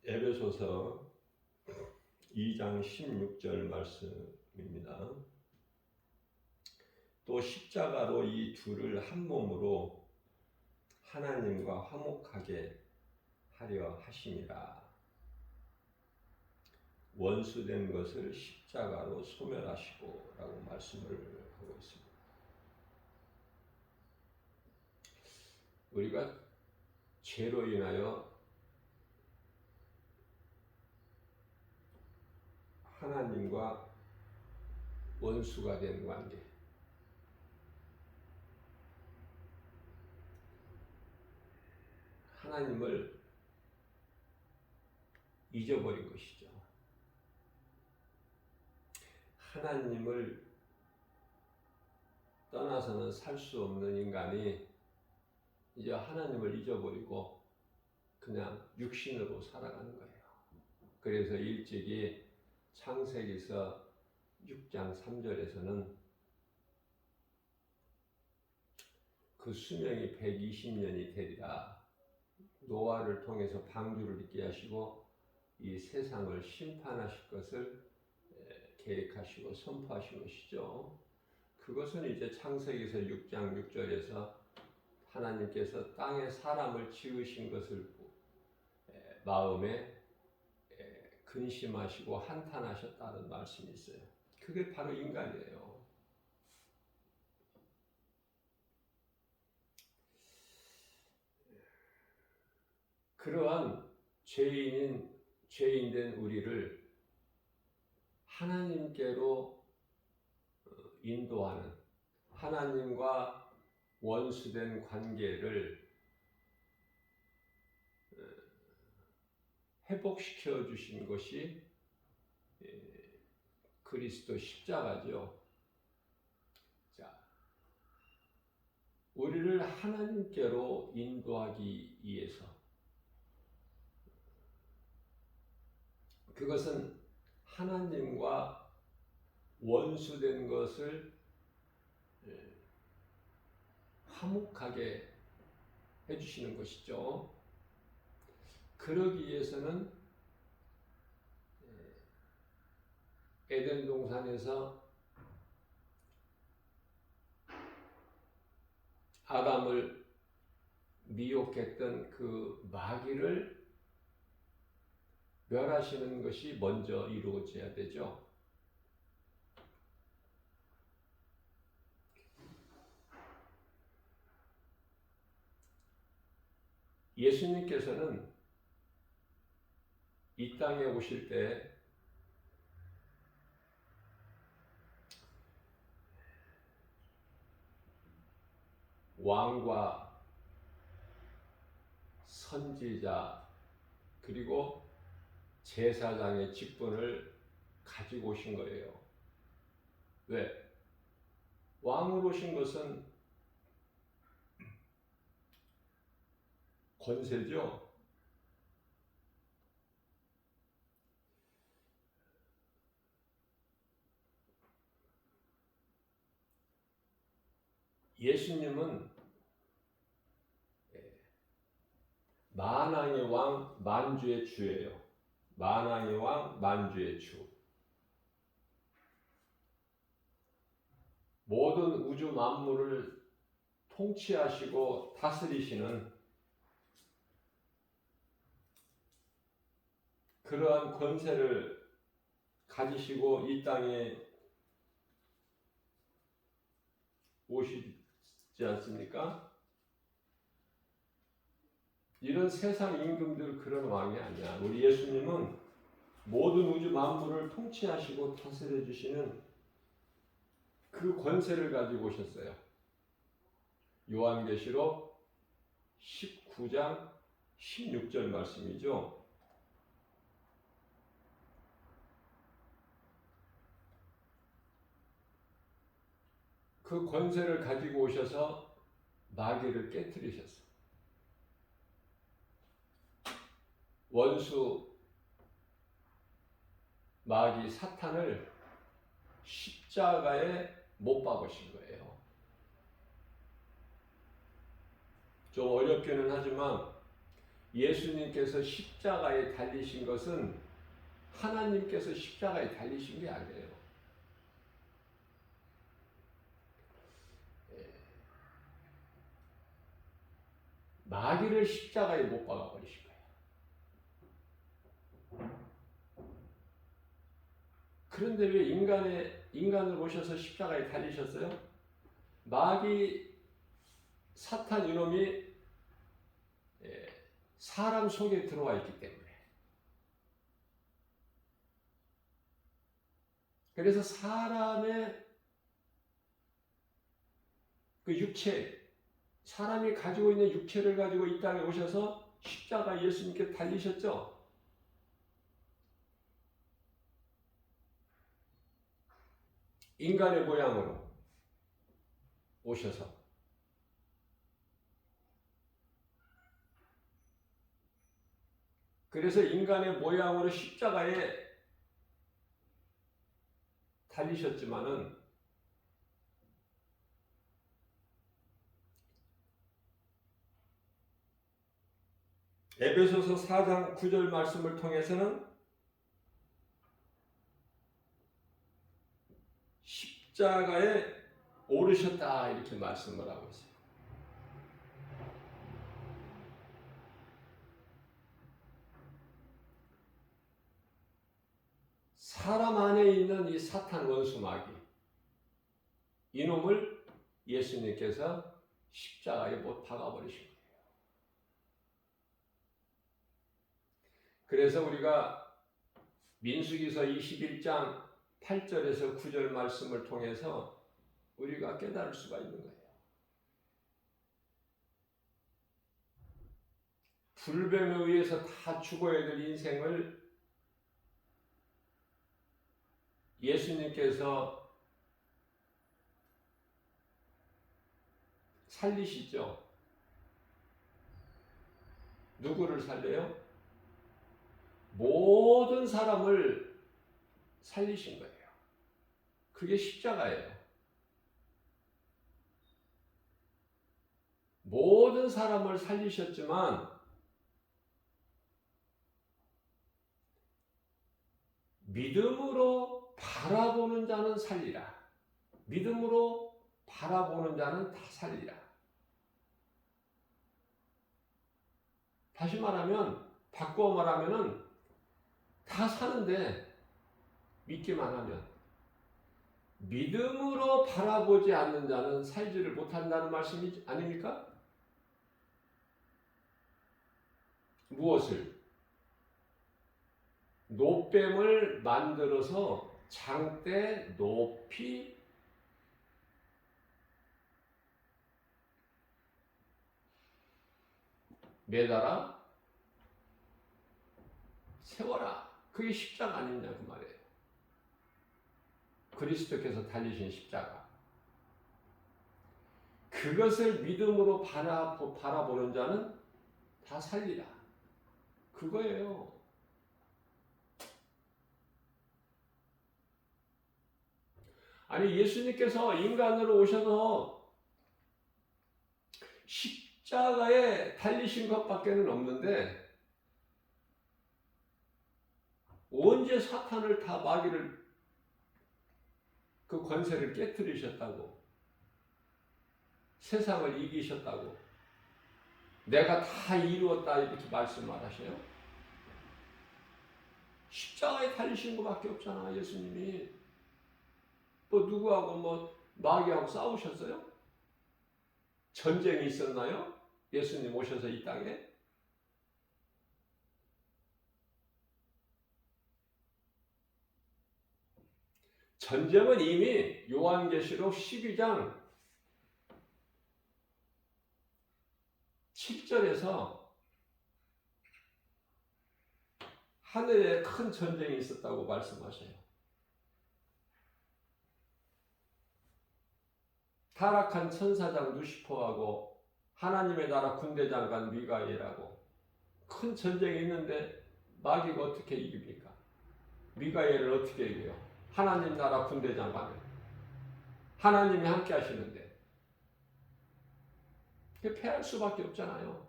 에베소서 2장 16절 말씀입니다. 또 십자가로 이 둘을 한 몸으로 하나님과 화목하게 하려 하심이라. 원수된 것을 십자가로 소멸하시고 라고 말씀을 하고 있습니다. 우리가 죄로 인하여 하나님과 원수가 된 관계, 하나님을 잊어버린 것이죠. 하나님을 떠나서는 살 수 없는 인간이 이제 하나님을 잊어버리고 그냥 육신으로 살아가는 거예요. 그래서 일찍이 창세기서 6장 3절에서는 그 수명이 120년이 되리라. 노아를 통해서 방주를 있게 하시고 이 세상을 심판하실 것을 계획하시고 선포하신 것이죠. 그것은 이제 창세기서 6장 6절에서 하나님께서 땅에 사람을 지으신 것을 마음에 근심하시고 한탄하셨다는 말씀이 있어요. 그게 바로 인간이에요. 그러한 죄인된 우리를 하나님께로 인도하는, 하나님과 원수된 관계를 회복시켜 주신 것이 그리스도 십자가죠. 자, 우리를 하나님께로 인도하기 위해서, 그것은 하나님과 원수된 것을 화목하게 해주시는 것이죠. 그러기 위해서는 에덴 동산에서 아담을 미혹했던 그 마귀를 멸하시는 것이 먼저 이루어져야 되죠. 예수님께서는 이 땅에 오실 때 왕과 선지자 그리고 제사장의 직분을 가지고 오신 거예요. 왜? 왕으로 오신 것은 권세죠. 예수님은 만왕의 왕, 만주의 주예요. 만왕의 왕, 만주의 주. 모든 우주 만물을 통치하시고 다스리시는 그러한 권세를 가지시고 이 땅에 오시지 않습니까? 이런 세상 임금들 그런 왕이 아니야. 우리 예수님은 모든 우주 만물을 통치하시고 다스려 주시는 그 권세를 가지고 오셨어요. 요한계시록 19장 16절 말씀이죠. 그 권세를 가지고 오셔서 마귀를 깨뜨리셨어요. 원수 마귀 사탄을 십자가에 못 박으신 거예요. 좀 어렵기는 하지만 예수님께서 십자가에 달리신 것은 하나님께서 십자가에 달리신 게 아니에요. 마귀를 십자가에 못 박아버리신 거예요. 그런데 왜 인간을 오셔서 십자가에 달리셨어요? 마귀 사탄 이놈이 사람 속에 들어와 있기 때문에. 그래서 사람의 그 육체, 사람이 가지고 있는 육체를 가지고 이 땅에 오셔서 십자가 예수님께 달리셨죠. 인간의 모양으로 오셔서. 그래서 인간의 모양으로 십자가에 달리셨지만은 에베소서 4장 9절 말씀을 통해서는 십자가에 오르셨다 이렇게 말씀을 하고 있어요. 사람 안에 있는 이 사탄 원수 마귀, 이놈을 예수님께서 십자가에 못 박아버리신 거예요. 그래서 우리가 민수기서 21장 8절에서 9절 말씀을 통해서 우리가 깨달을 수가 있는 거예요. 불뱀에 의해서 다 죽어야 될 인생을 예수님께서 살리시죠. 누구를 살려요? 모든 사람을 살리신 거예요. 그게 십자가예요. 모든 사람을 살리셨지만 믿음으로 바라보는 자는 살리라. 믿음으로 바라보는 자는 다 살리라. 다시 말하면, 바꾸어 말하면은 다 사는데 믿기만 하면, 믿음으로 바라보지 않는 자는 살지를 못한다는 말씀이 아닙니까? 무엇을? 노뱀을 만들어서 장대 높이 매달아 세워라. 그게 십자가 아니냐 그 말이에요. 그리스도께서 달리신 십자가. 그것을 믿음으로 바라보는 자는 다 살리라. 그거예요. 아니 예수님께서 인간으로 오셔서 십자가에 달리신 것밖에는 없는데 언제 사탄을 다 마귀를 그 권세를 깨뜨리셨다고, 세상을 이기셨다고, 내가 다 이루었다 이렇게 말씀을 하셔요? 십자가에 달리신 것밖에 없잖아. 예수님이 또 누구하고 마귀하고 싸우셨어요? 전쟁이 있었나요? 예수님 오셔서 이 땅에? 전쟁은 이미 요한계시록 12장 7절에서 하늘에 큰 전쟁이 있었다고 말씀하셔요. 타락한 천사장 누시퍼하고 하나님의 나라 군대장관 미가엘하고 큰 전쟁이 있는데 마귀가 어떻게 이깁니까? 미가엘을 어떻게 이겨요? 하나님 나라 군대장관을. 하나님이 함께 하시는데 패할 수밖에 없잖아요.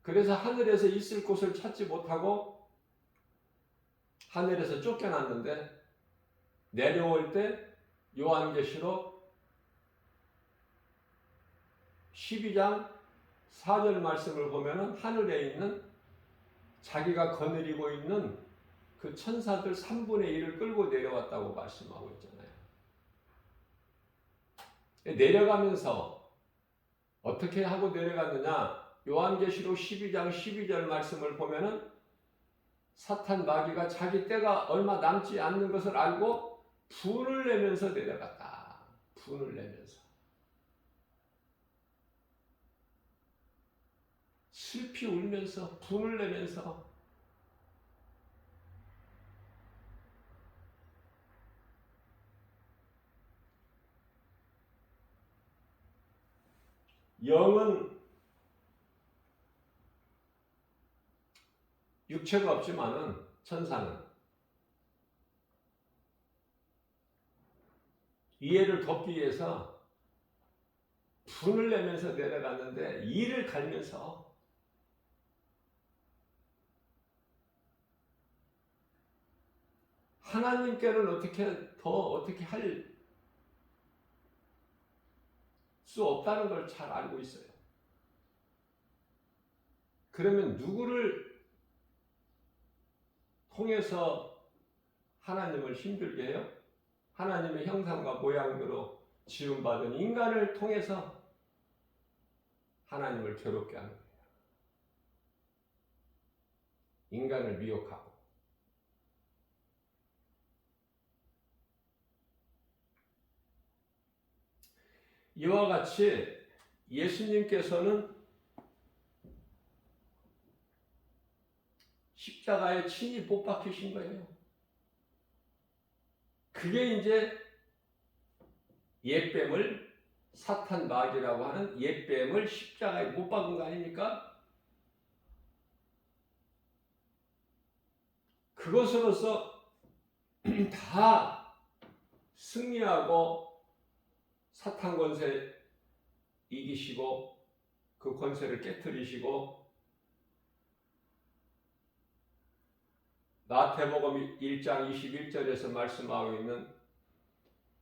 그래서 하늘에서 있을 곳을 찾지 못하고 하늘에서 쫓겨났는데 내려올 때 요한계시록 12장 4절 말씀을 보면은 하늘에 있는 자기가 거느리고 있는 그 천사들 3분의 1을 끌고 내려왔다고 말씀하고 있잖아요. 내려가면서 어떻게 하고 내려갔느냐? 요한계시록 12장 12절 말씀을 보면은 사탄 마귀가 자기 때가 얼마 남지 않는 것을 알고 분을 내면서 내려갔다. 분을 내면서. 슬피 울면서 분을 내면서 영은 육체가 없지만은 천사는 이해를 덮기 위해서 분을 내면서 내려갔는데 이를 갈면서 하나님께는 어떻게 할 수 없다는 걸 잘 알고 있어요. 그러면 누구를 통해서 하나님을 힘들게 해요? 하나님의 형상과 모양대로 지음받은 인간을 통해서 하나님을 괴롭게 하는 거예요. 인간을 미혹하고. 이와 같이 예수님께서는 십자가에 친히 못 박히신 거예요. 그게 이제 옛뱀을, 사탄 마귀라고 하는 옛뱀을 십자가에 못 박은 거 아닙니까? 그것으로서 다 승리하고 사탄 권세 이기시고 그 권세를 깨뜨리시고 마태복음 1장 21절에서 말씀하고 있는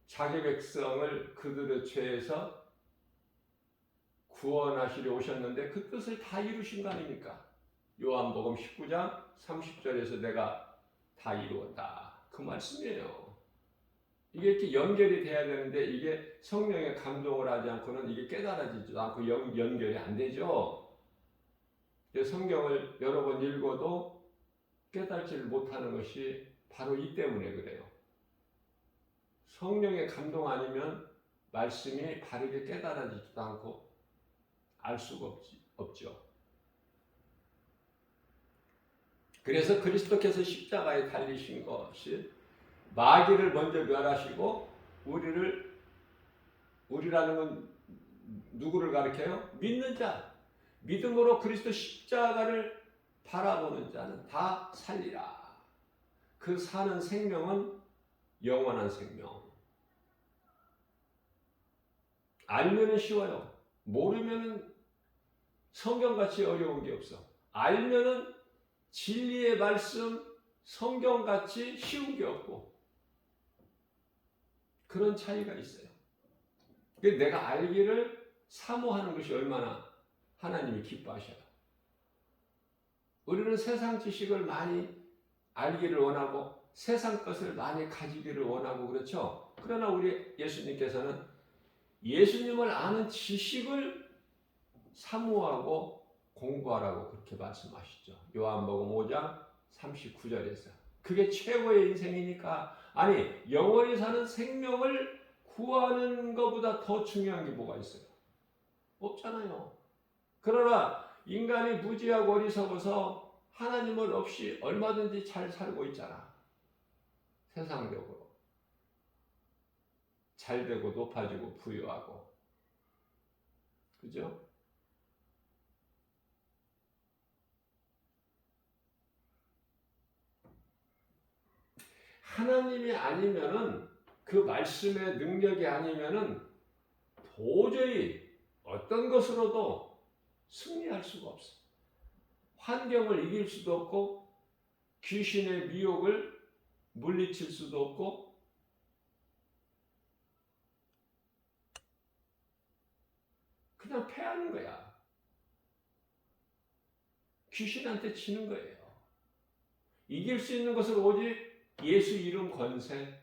자기 백성을 그들의 죄에서 구원하시려 오셨는데 그 뜻을 다 이루신 거 아닙니까? 요한복음 19장 30절에서 내가 다 이루었다. 그 말씀이에요. 이게 이렇게 연결이 돼야 되는데 이게 성령의 감동을 하지 않고는 이게 깨달아지지도 않고 연결이 안 되죠. 성경을 여러 번 읽어도 깨닫지를 못하는 것이 바로 이 때문에 그래요. 성령의 감동 아니면 말씀이 바르게 깨달아지지도 않고 알 수가 없죠. 그래서 그리스도께서 십자가에 달리신 것이 마귀를 먼저 멸하시고 우리라는 건 누구를 가리켜요? 믿는 자. 믿음으로 그리스도 십자가를 바라보는 자는 다 살리라. 그 사는 생명은 영원한 생명. 알면은 쉬워요. 모르면은 성경같이 어려운 게 없어. 알면은 진리의 말씀 성경같이 쉬운 게 없고 그런 차이가 있어요. 내가 알기를 사모하는 것이 얼마나 하나님이 기뻐하셔요. 우리는 세상 지식을 많이 알기를 원하고 세상 것을 많이 가지기를 원하고 그렇죠. 그러나 우리 예수님께서는 예수님을 아는 지식을 사모하고 공부하라고 그렇게 말씀하시죠. 요한복음 5장 39절에서. 그게 최고의 인생이니까. 아니, 영원히 사는 생명을 구하는 것보다 더 중요한 게 뭐가 있어요? 없잖아요. 그러나 인간이 무지하고 어리석어서 하나님을 없이 얼마든지 잘 살고 있잖아. 세상적으로. 잘 되고 높아지고 부유하고. 그죠? 하나님이 아니면은 그 말씀의 능력이 아니면은 도저히 어떤 것으로도 승리할 수가 없어. 환경을 이길 수도 없고 귀신의 미혹을 물리칠 수도 없고 그냥 패하는 거야. 귀신한테 지는 거예요. 이길 수 있는 것은 오직 예수 이름 권세.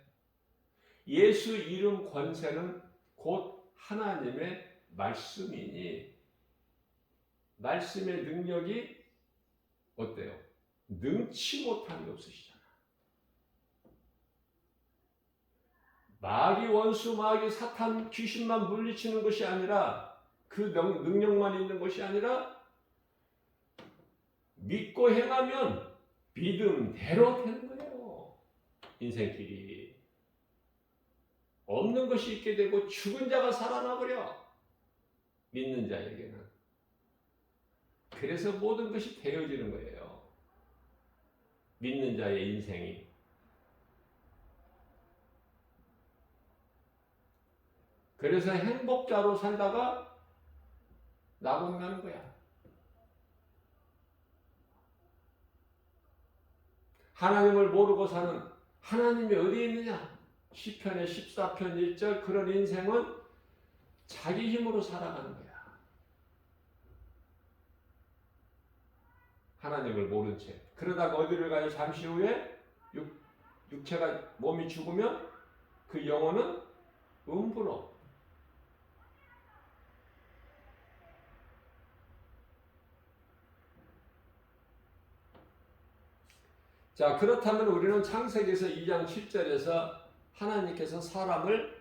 예수 이름 권세는 곧 하나님의 말씀이니 말씀의 능력이 어때요? 능치 못한 게 없으시잖아. 마귀 원수, 마귀 사탄, 귀신만 물리치는 것이 아니라 그 능력만 있는 것이 아니라 믿고 행하면 믿음대로 되는 거예요. 인생길이. 없는 것이 있게 되고 죽은 자가 살아나버려. 믿는 자에게는. 그래서 모든 것이 되어지는 거예요. 믿는 자의 인생이. 그래서 행복자로 살다가 낙원나는 거야. 하나님을 모르고 사는 하나님이 어디에 있느냐? 시편의 14편 1절 그런 인생은 자기 힘으로 살아가는 거야. 하나님을 모른 채. 그러다가 어디를 가요? 잠시 후에 육체가 몸이 죽으면 그 영혼은 음부로. 자, 그렇다면 우리는 창세기에서 2장 7절에서 하나님께서 사람은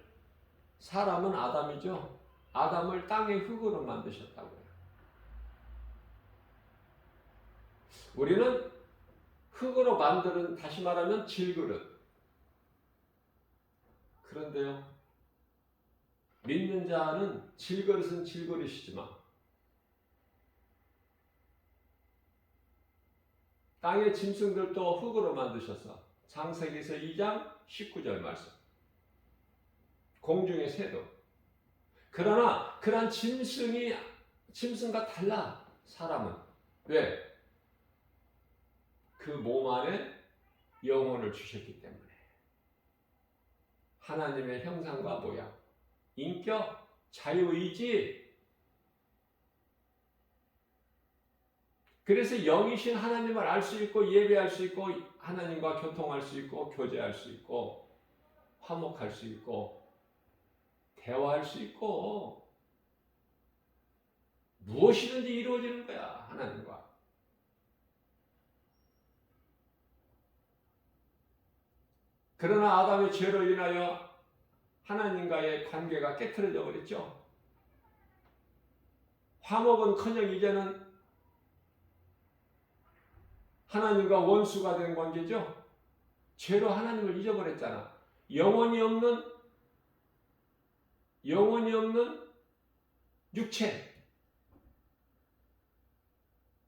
아담이죠. 아담을 땅의 흙으로 만드셨다고요. 우리는 흙으로 만드는, 다시 말하면 질그릇. 그런데요, 믿는 자는 질그릇은 질그릇이지만 땅의 짐승들도 흙으로 만드셔서 창세기에서 2장 19절 말씀. 공중의 새도. 그러나 그런 짐승과 달라 사람은. 왜? 그 몸 안에 영혼을 주셨기 때문에. 하나님의 형상과 모양, 인격, 자유의지. 그래서 영이신 하나님을 알 수 있고 예배할 수 있고 하나님과 교통할 수 있고 교제할 수 있고 화목할 수 있고 대화할 수 있고 무엇이든지 이루어지는 거야. 하나님과. 그러나 아담의 죄로 인하여 하나님과의 관계가 깨트려져 버렸죠. 화목은커녕 이제는 하나님과 원수가 된 관계죠. 죄로 하나님을 잊어버렸잖아. 영원히 없는 육체.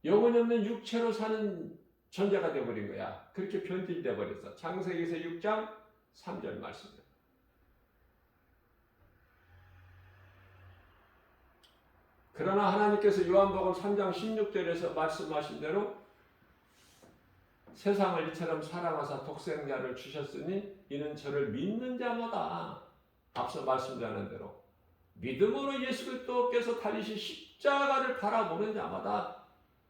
영원히 없는 육체로 사는 존재가 되어버린 거야. 그렇게 변질되어 버렸어. 창세기에서 6장 3절 말씀입니다. 그러나 하나님께서 요한복음 3장 16절에서 말씀하신 대로 세상을 이처럼 사랑하사 독생자를 주셨으니 이는 저를 믿는 자마다 앞서 말씀드린 대로 믿음으로 예수 그리스도께서 달리신 십자가를 바라보는 자마다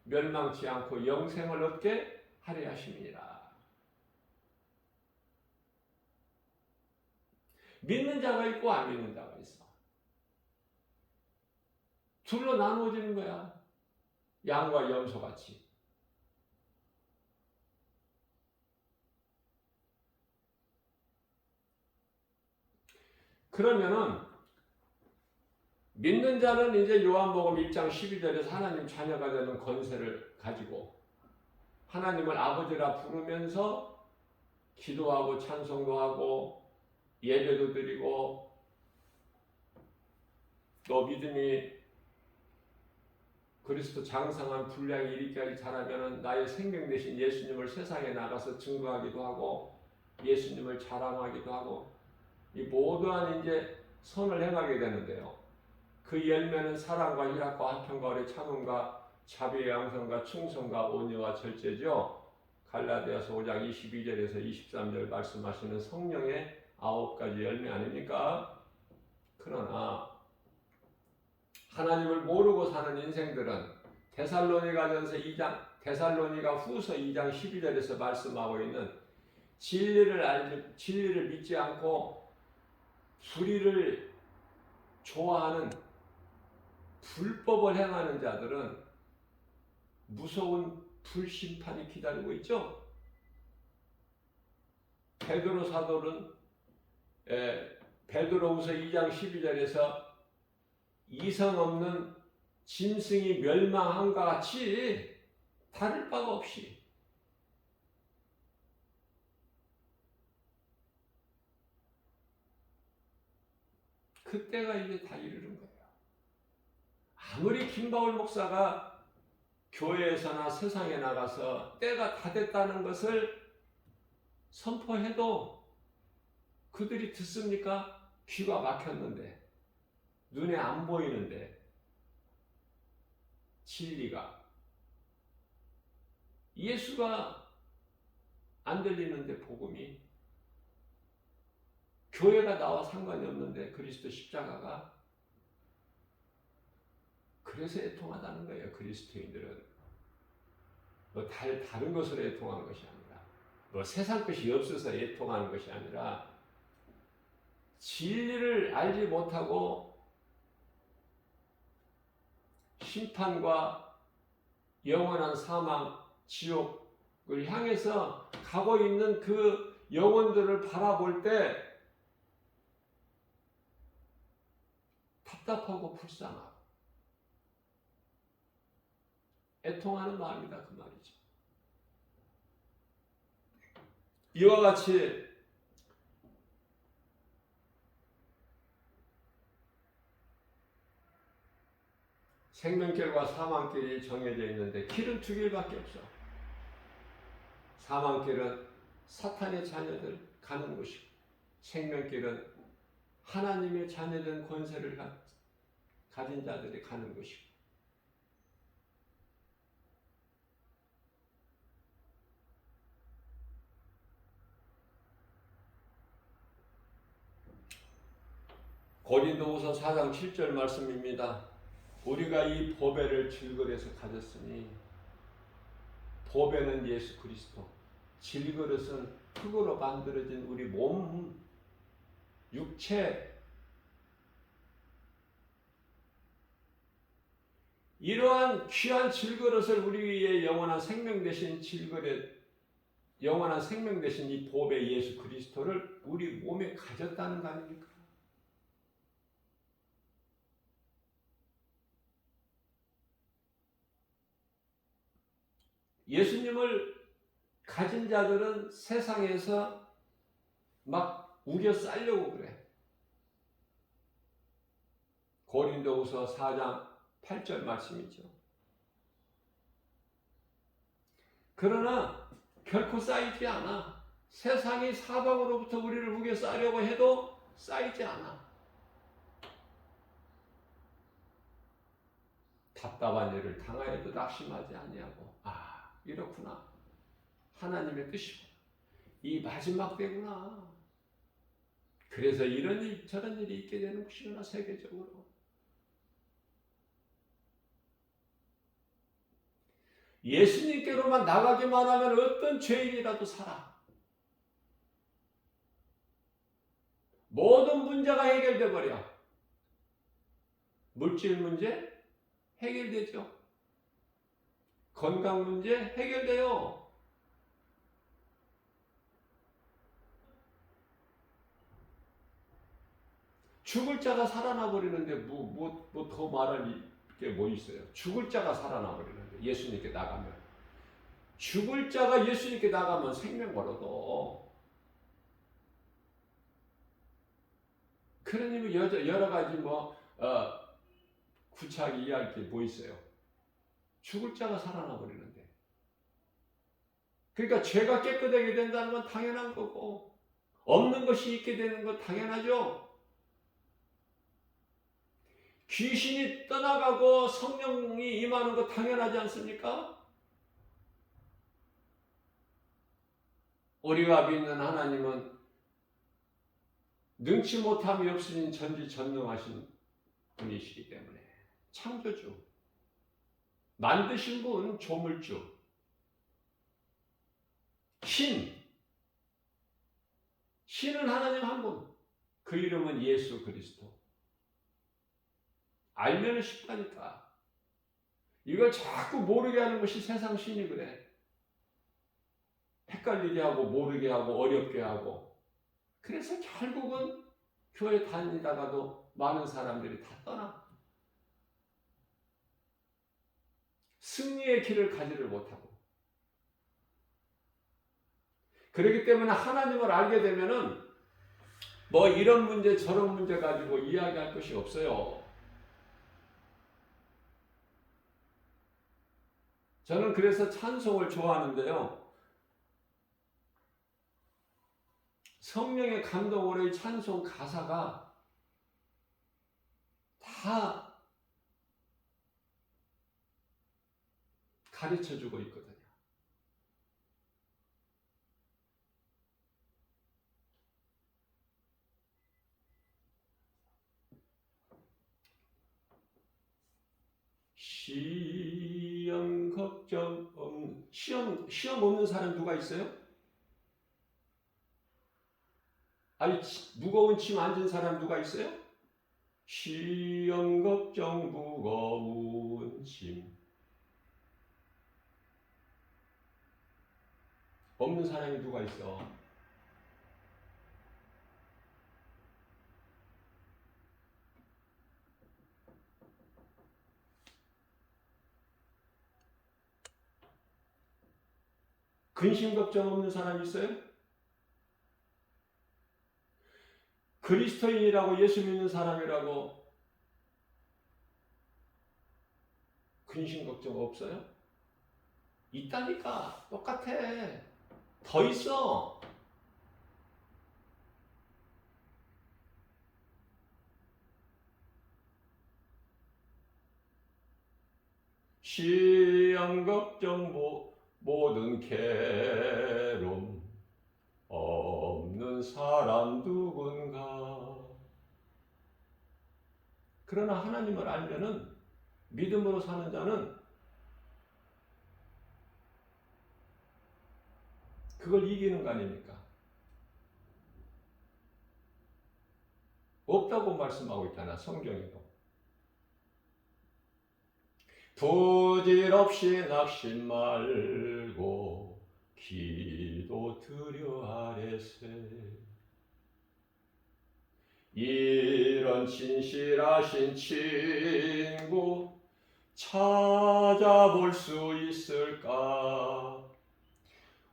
멸망치 않고 영생을 얻게 하려 하심이니라. 믿는 자가 있고 안 믿는 자가 있어. 둘로 나누어지는 거야. 양과 염소같이. 그러면은 믿는 자는 이제 요한복음 1장 12절에서 하나님 자녀가 되는 권세를 가지고 하나님을 아버지라 부르면서 기도하고 찬송도 하고 예배도 드리고 또 믿음이 그리스도 장성한 분량이 이르기까지 자라면은 나의 생명 되신 예수님을 세상에 나가서 증거하기도 하고 예수님을 자랑하기도 하고 이 모두한 이제 선을 행하게 되는데요. 그 열매는 사랑과 희락과 화평과 오래 참음과 자비의 양성과 충성과 온유와 절제죠. 갈라디아서 5장 22절에서 23절 말씀하시는 성령의 9가지 열매 아닙니까? 그러나 하나님을 모르고 사는 인생들은 데살로니가 후서 2장 12절에서 말씀하고 있는 진리를 믿지 않고 불의를 좋아하는 불법을 행하는 자들은 무서운 불심판이 기다리고 있죠. 베드로 사도는 베드로후서 2장 12절에서 이성 없는 짐승이 멸망함과 같이 다를 바가 없이 그때가 이제 다 이르는 거예요. 아무리 김바울 목사가 교회에서나 세상에 나가서 때가 다 됐다는 것을 선포해도 그들이 듣습니까? 귀가 막혔는데, 눈에 안 보이는데, 진리가 예수가 안 들리는데 복음이, 교회가 나와 상관이 없는데 그리스도 십자가가, 그래서 애통하다는 거예요. 그리스도인들은 다른 것으로 애통하는 것이 아니라, 세상 것이 없어서 애통하는 것이 아니라, 진리를 알지 못하고 심판과 영원한 사망, 지옥을 향해서 가고 있는 그 영혼들을 바라볼 때 답답하고 불쌍하고 애통하는 마음이다, 그 말이죠. 이와 같이 생명길과 사망길이 정해져 있는데 길은 두 길밖에 없어. 사망길은 사탄의 자녀들 가는 곳이고, 생명길은 하나님의 자녀된 권세를 가진 자들이 가는 곳이고. 고린도후서 4장 7절 말씀입니다. 우리가 이 보배를 질그릇에 가졌으니, 보배는 예수 그리스도, 질그릇은 흙으로 만들어진 우리 몸, 육체, 이러한 귀한 질그릇을 우리의 영원한 생명 되신 질그릇, 영원한 생명 되신 이 보배 예수 그리스도를 우리 몸에 가졌다는 거 아닙니까? 예수님을 가진 자들은 세상에서 막 우겨 싸려고 그래. 고린도후서 4장 8절 말씀이죠. 그러나 결코 쌓이지 않아. 세상이 사방으로부터 우리를 우겨 싸려고 해도 쌓이지 않아. 답답한 일을 당하여도 낙심하지 아니하고, 이렇구나. 하나님의 뜻이구나. 이 마지막 때구나. 그래서 이런 일, 저런 일이 있게 되는 것이구나, 세계적으로. 예수님께로만 나가기만 하면 어떤 죄인이라도 살아. 모든 문제가 해결돼 버려. 물질 문제 해결되죠. 건강 문제 해결돼요. 죽을 자가 살아나 버리는데 뭐 더 말할 게 뭐 있어요? 죽을 자가 살아나 버리는데, 예수님께 나가면, 죽을 자가 예수님께 나가면 생명 걸어도. 그러니 여러 가지 구차하게 이해할 게 뭐 있어요? 죽을 자가 살아나 버리는데. 그러니까 죄가 깨끗하게 된다는 건 당연한 거고, 없는 것이 있게 되는 건 당연하죠. 귀신이 떠나가고 성령이 임하는 거 당연하지 않습니까? 우리가 믿는 하나님은 능치 못함이 없으신 전지전능하신 분이시기 때문에 창조주, 만드신 분, 조물주, 신은 하나님 한 분, 그 이름은 예수 그리스도. 알면은 쉽다니까. 이걸 자꾸 모르게 하는 것이 세상 신이 그래. 헷갈리게 하고 모르게 하고 어렵게 하고. 그래서 결국은 교회 다니다가도 많은 사람들이 다 떠나. 승리의 길을 가지를 못하고. 그렇기 때문에 하나님을 알게 되면은 뭐 이런 문제 저런 문제 가지고 이야기할 것이 없어요. 저는 그래서 찬송을 좋아하는데요. 성령의 감동으로 이 찬송 가사가 다 가르쳐주고 있거든요. 시험 걱정 없는 시험 없는 사람 누가 있어요? 아니 무거운 짐 앉은 사람 누가 있어요? 시험 걱정 무거운 짐 없는 사람이 누가 있어? 근심 걱정 없는 사람 있어요? 그리스도인이라고 예수 믿는 사람이라고 근심 걱정 없어요? 있다니까. 똑같아. 더 있어. 시험 걱정 모든 괴로움 없는 사람 누군가. 그러나 하나님을 알면은 믿음으로 사는 자는 그걸 이기는 거 아닙니까? 없다고 말씀하고 있잖아, 성경에도. 부질없이 낙심 말고 기도 드려 아뢰세. 이런 진실하신 친구 찾아볼 수 있을까?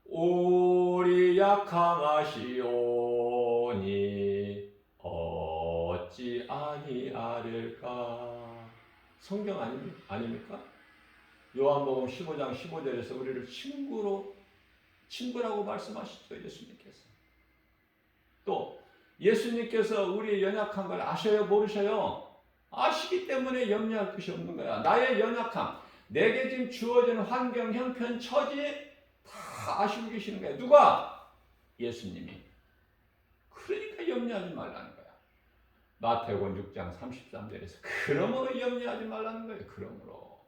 우리 약함하시오니 어찌 아니하릴까? 성경 아닙니까? 요한복음 15장 15절에서 우리를 친구라고 말씀하시죠, 예수님께서. 또 예수님께서 우리의 연약한 걸 아셔요, 모르셔요? 아시기 때문에 염려할 것이 없는 거야. 나의 연약함, 내게 지금 주어진 환경, 형편, 처지 다 아시고 계시는 거야. 누가? 예수님이. 그러니까 염려하지 말라는 거야. 마태복음 6장 33절에서 그러므로 염려하지 말라는 거예요. 그러므로.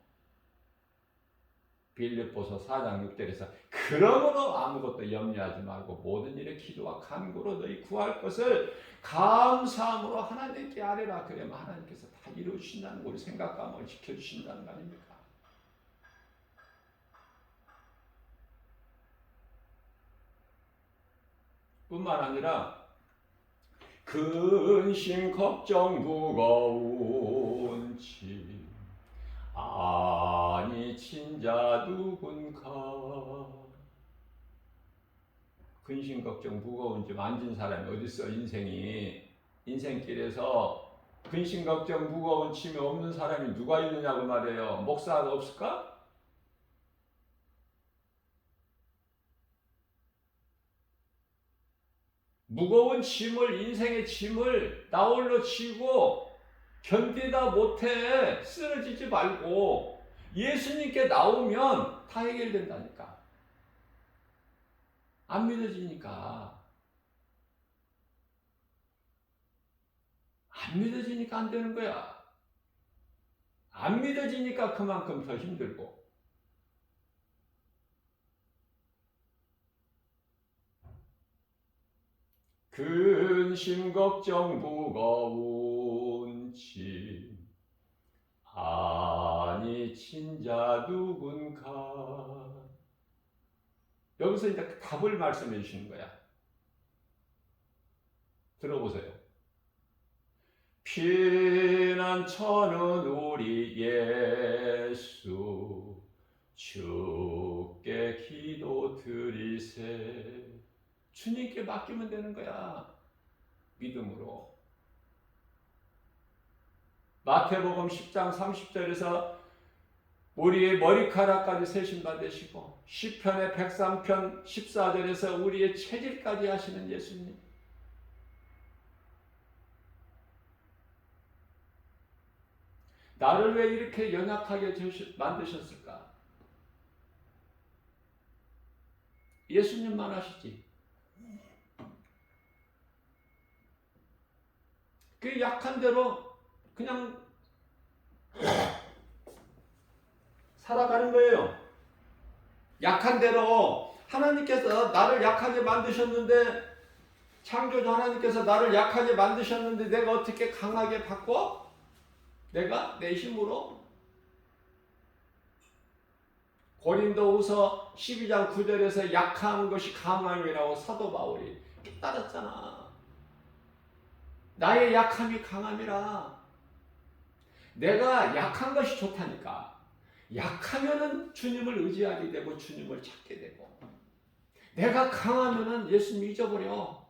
빌립보서 4장 6절에서 그러므로 아무것도 염려하지 말고 모든 일에 기도와 간구로 너희 구할 것을 감사함으로 하나님께 아뢰라. 그러면 하나님께서 다 이루어주신다는 거, 우리 생각감을 지켜주신다는 거 아닙니까? 뿐만 아니라 근심 걱정 무거운 짐 아니 친자 누군가. 근심 걱정 무거운 짐 앉은 사람이 어딨어. 인생길에서 근심 걱정 무거운 짐이 없는 사람이 누가 있느냐고 말해요. 목사가 없을까? 무거운 짐을, 인생의 짐을 나 홀로 지고 견디다 못해. 쓰러지지 말고 예수님께 나오면 다 해결된다니까. 안 믿어지니까. 안 믿어지니까 안 되는 거야. 안 믿어지니까 그만큼 더 힘들고. 근심 걱정 무거운 짐 아니 친자 누군가. 여기서 이제 답을 말씀해 주시는 거야. 들어보세요. 피난처는 우리 예수 주께 기도드리세. 주님께 맡기면 되는 거야. 믿음으로. 마태복음 10장 30절에서 우리의 머리카락까지 세심 받으시고 시편의 103편 14절에서 우리의 체질까지 하시는 예수님. 나를 왜 이렇게 연약하게 만드셨을까? 예수님만 하시지. 그 약한 대로 그냥 살아가는 거예요. 약한 대로 하나님께서 나를 약하게 만드셨는데, 창조주 하나님께서 나를 약하게 만드셨는데 내가 어떻게 강하게 바꿔? 내가 내 힘으로? 고린도후서 12장 9절에서 약한 것이 강함이라고 사도 바울이 깨달았잖아. 나의 약함이 강함이라. 내가 약한 것이 좋다니까. 약하면은 주님을 의지하게 되고 주님을 찾게 되고, 내가 강하면은 예수님 잊어버려.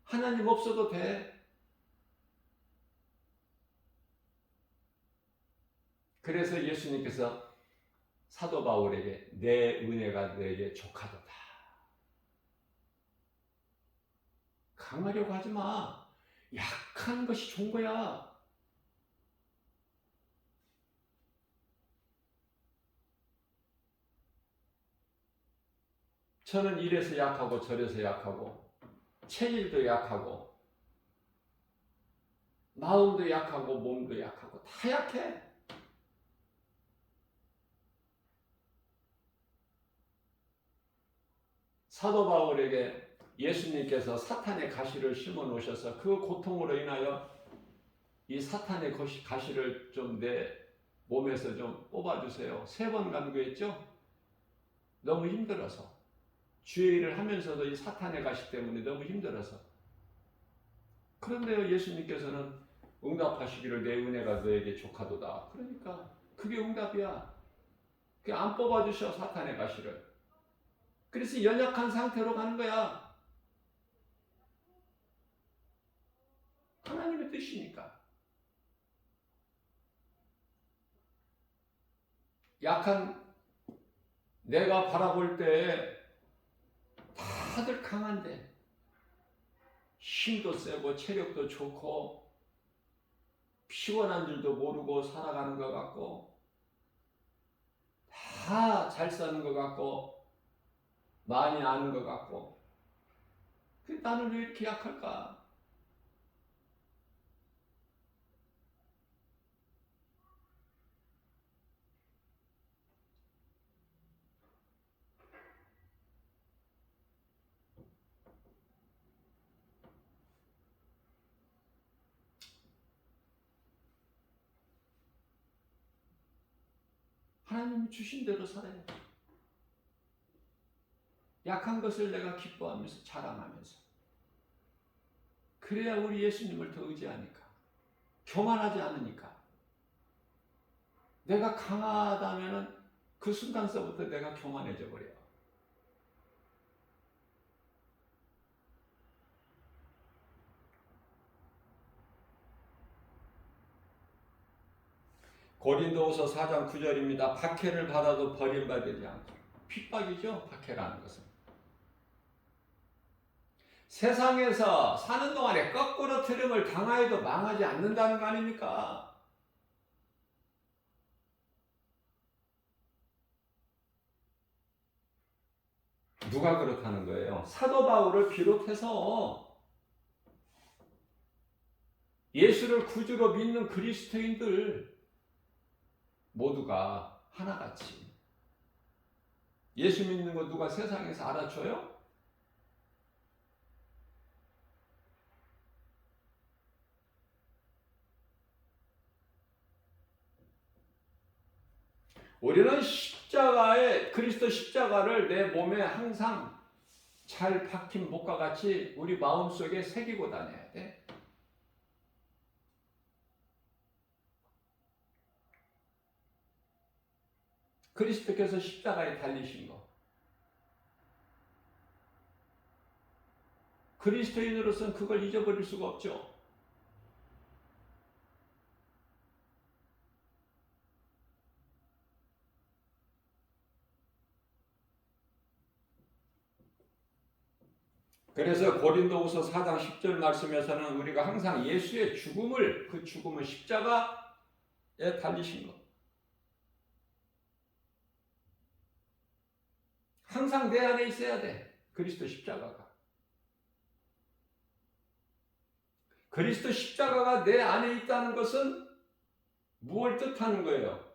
하나님 없어도 돼. 그래서 예수님께서 사도 바울에게 내 은혜가 너에게 족하도다. 강하려고 하지 마. 약한 것이 좋은 거야. 저는 이래서 약하고 저래서 약하고 체질도 약하고 마음도 약하고 몸도 약하고 다 약해. 사도 바울에게 예수님께서 사탄의 가시를 심어 놓으셔서 그 고통으로 인하여 이 사탄의 가시를 좀 내 몸에서 좀 뽑아주세요. 3번 간구했죠? 너무 힘들어서. 주의 일을 하면서도 이 사탄의 가시 때문에 너무 힘들어서. 그런데요, 예수님께서는 응답하시기를 내 은혜가 너에게 족하도다. 그러니까 그게 응답이야. 그게 안 뽑아주셔, 사탄의 가시를. 그래서 연약한 상태로 가는 거야. 하나님의 뜻이니까. 약한 내가 바라볼 때 다들 강한데 힘도 세고 체력도 좋고 피곤한 줄도 모르고 살아가는 것 같고 다 잘 사는 것 같고 많이 아는 것 같고, 나는 왜 이렇게 약할까? 하나님이 주신 대로 살아야 돼. 약한 것을 내가 기뻐하면서 자랑하면서. 그래야 우리 예수님을 더 의지하니까. 교만하지 않으니까. 내가 강하다면은 그 순간서부터 내가 교만해져 버려. 고린도후서 4장 9절입니다. 박해를 받아도 버림받지 않고. 핍박이죠, 박해라는 것은. 세상에서 사는 동안에 거꾸로 트림을 당하여도 망하지 않는다는 거 아닙니까? 누가 그렇다는 거예요? 사도 바울을 비롯해서 예수를 구주로 믿는 그리스도인들 모두가 하나같이. 예수 믿는 거 누가 세상에서 알아줘요? 우리는 그리스도 십자가를 내 몸에 항상 잘 박힌 못과 같이 우리 마음속에 새기고 다녀야 돼. 그리스도께서 십자가에 달리신 거. 그리스도인으로서는 그걸 잊어버릴 수가 없죠. 그래서 고린도후서 4장 10절 말씀에서는 우리가 항상 예수의 죽음을, 그 죽음은 십자가에 달리신 것. 항상 내 안에 있어야 돼. 그리스도 십자가가. 그리스도 십자가가 내 안에 있다는 것은 무엇을 뜻하는 거예요?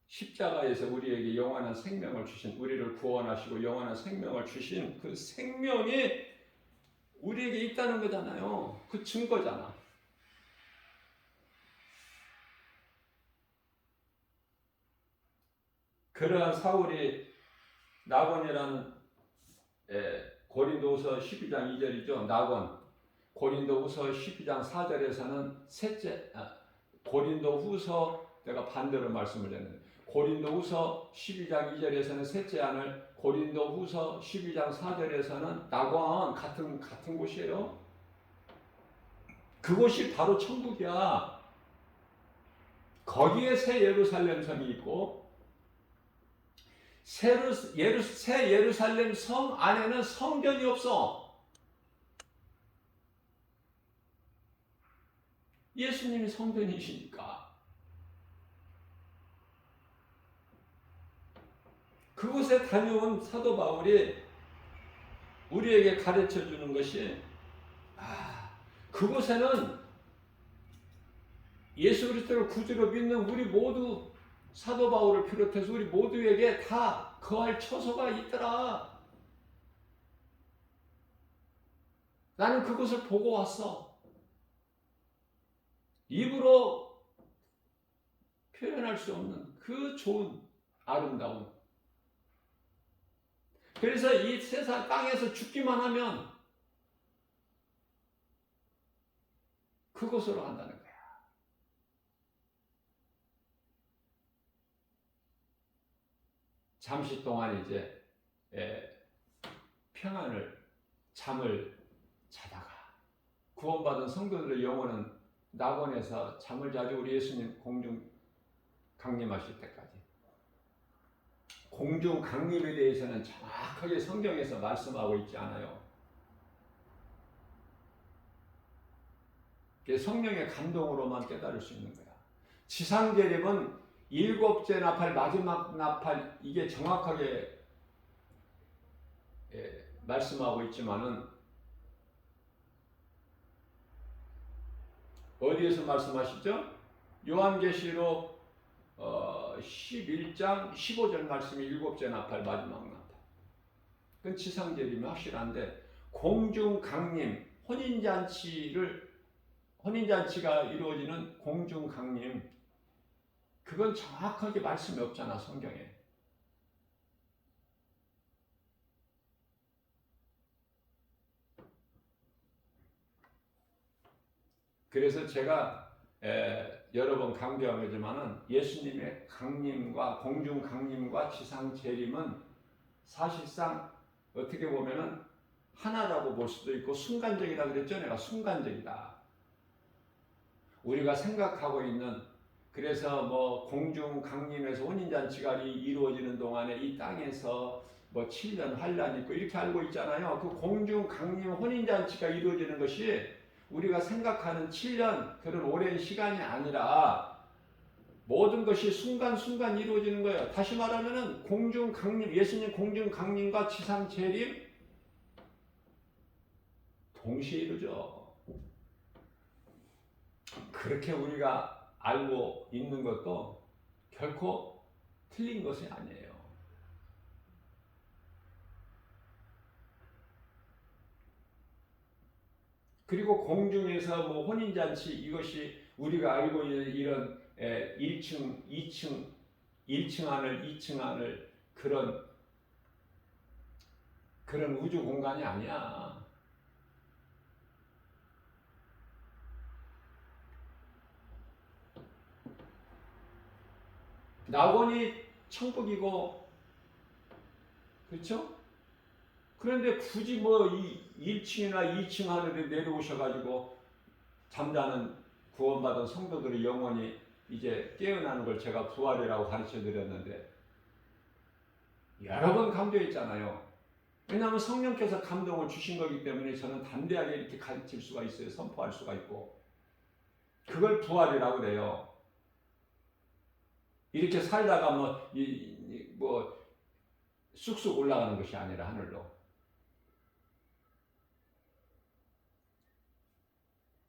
십자가에서 우리에게 영원한 생명을 주신, 우리를 구원하시고 영원한 생명을 주신 그 생명이 우리에게 있다는 거잖아요. 그 증거잖아. 그러한 사울이 나곤이라는 고린도후서 12장 2절이죠. 나곤. 고린도후서 12장 4절에서는 고린도후서 내가 반대로 말씀을 했는데 고린도후서 12장 2절에서는 셋째 아들, 고린도후서 12장 4절에서는 나곤 같은 곳이에요. 그곳이 바로 천국이야. 거기에 새 예루살렘 성이 있고 새 예루살렘 성 안에는 성전이 없어. 예수님이 성전이시니까. 그곳에 다녀온 사도 바울이 우리에게 가르쳐 주는 것이 그곳에는 예수 그리스도를 구주로 믿는 우리 모두 사도 바울을 비롯해서 우리 모두에게 다 거할 처소가 있더라. 나는 그것을 보고 왔어. 입으로 표현할 수 없는 그 좋은 아름다운. 그래서 이 세상 땅에서 죽기만 하면 그곳으로 간다는 거야. 잠시 동안 이제 평안을 잠을 자다가 구원받은 성도들의 영혼은 낙원에서 잠을 자죠. 우리 예수님 공중 강림하실 때까지. 공중 강림에 대해서는 정확하게 성경에서 말씀하고 있지 않아요. 성령의 감동으로만 깨달을 수 있는 거야. 지상 재림은 일곱째 나팔, 마지막 나팔, 이게 정확하게 말씀하고 있지만은 어디에서 말씀하시죠? 요한계시록 11장 15절 말씀이 일곱째 나팔, 마지막 나팔. 그건 지상 재림이 확실한데 공중 강림, 혼인잔치가 이루어지는 공중 강림, 그건 정확하게 말씀이 없잖아, 성경에. 그래서 제가 여러 번 강조한 거지만은 예수님의 강림과 공중 강림과 지상 재림은 사실상 어떻게 보면은 하나라고 볼 수도 있고 순간적이다 그랬죠. 내가 순간적이다. 우리가 생각하고 있는, 그래서 뭐 공중 강림에서 혼인잔치가 이루어지는 동안에 이 땅에서 뭐 7년 환란 있고 이렇게 알고 있잖아요. 그 공중 강림 혼인잔치가 이루어지는 것이 우리가 생각하는 7년 그런 오랜 시간이 아니라 모든 것이 순간순간 이루어지는 거예요. 다시 말하면은 공중 강림, 예수님 공중 강림과 지상 재림 동시에 이루죠. 그렇게 우리가 알고 있는 것도 결코 틀린 것이 아니에요. 그리고 공중에서 뭐 혼인잔치 이것이 우리가 알고 있는 이런 1층, 2층, 1층 하늘, 2층 하늘 그런 우주 공간이 아니야. 낙원이 천국이고, 그렇죠? 그런데 굳이 뭐 1층이나 2층 하늘에 내려오셔가지고 잠자는 구원받은 성도들의 영혼이 이제 깨어나는 걸 제가 부활이라고 가르쳐 드렸는데 여러 번 강조했잖아요. 왜냐하면 성령께서 감동을 주신 거기 때문에 저는 담대하게 이렇게 가르칠 수가 있어요. 선포할 수가 있고. 그걸 부활이라고 그래요. 이렇게 살다가 뭐 쑥쑥 올라가는 것이 아니라 하늘로.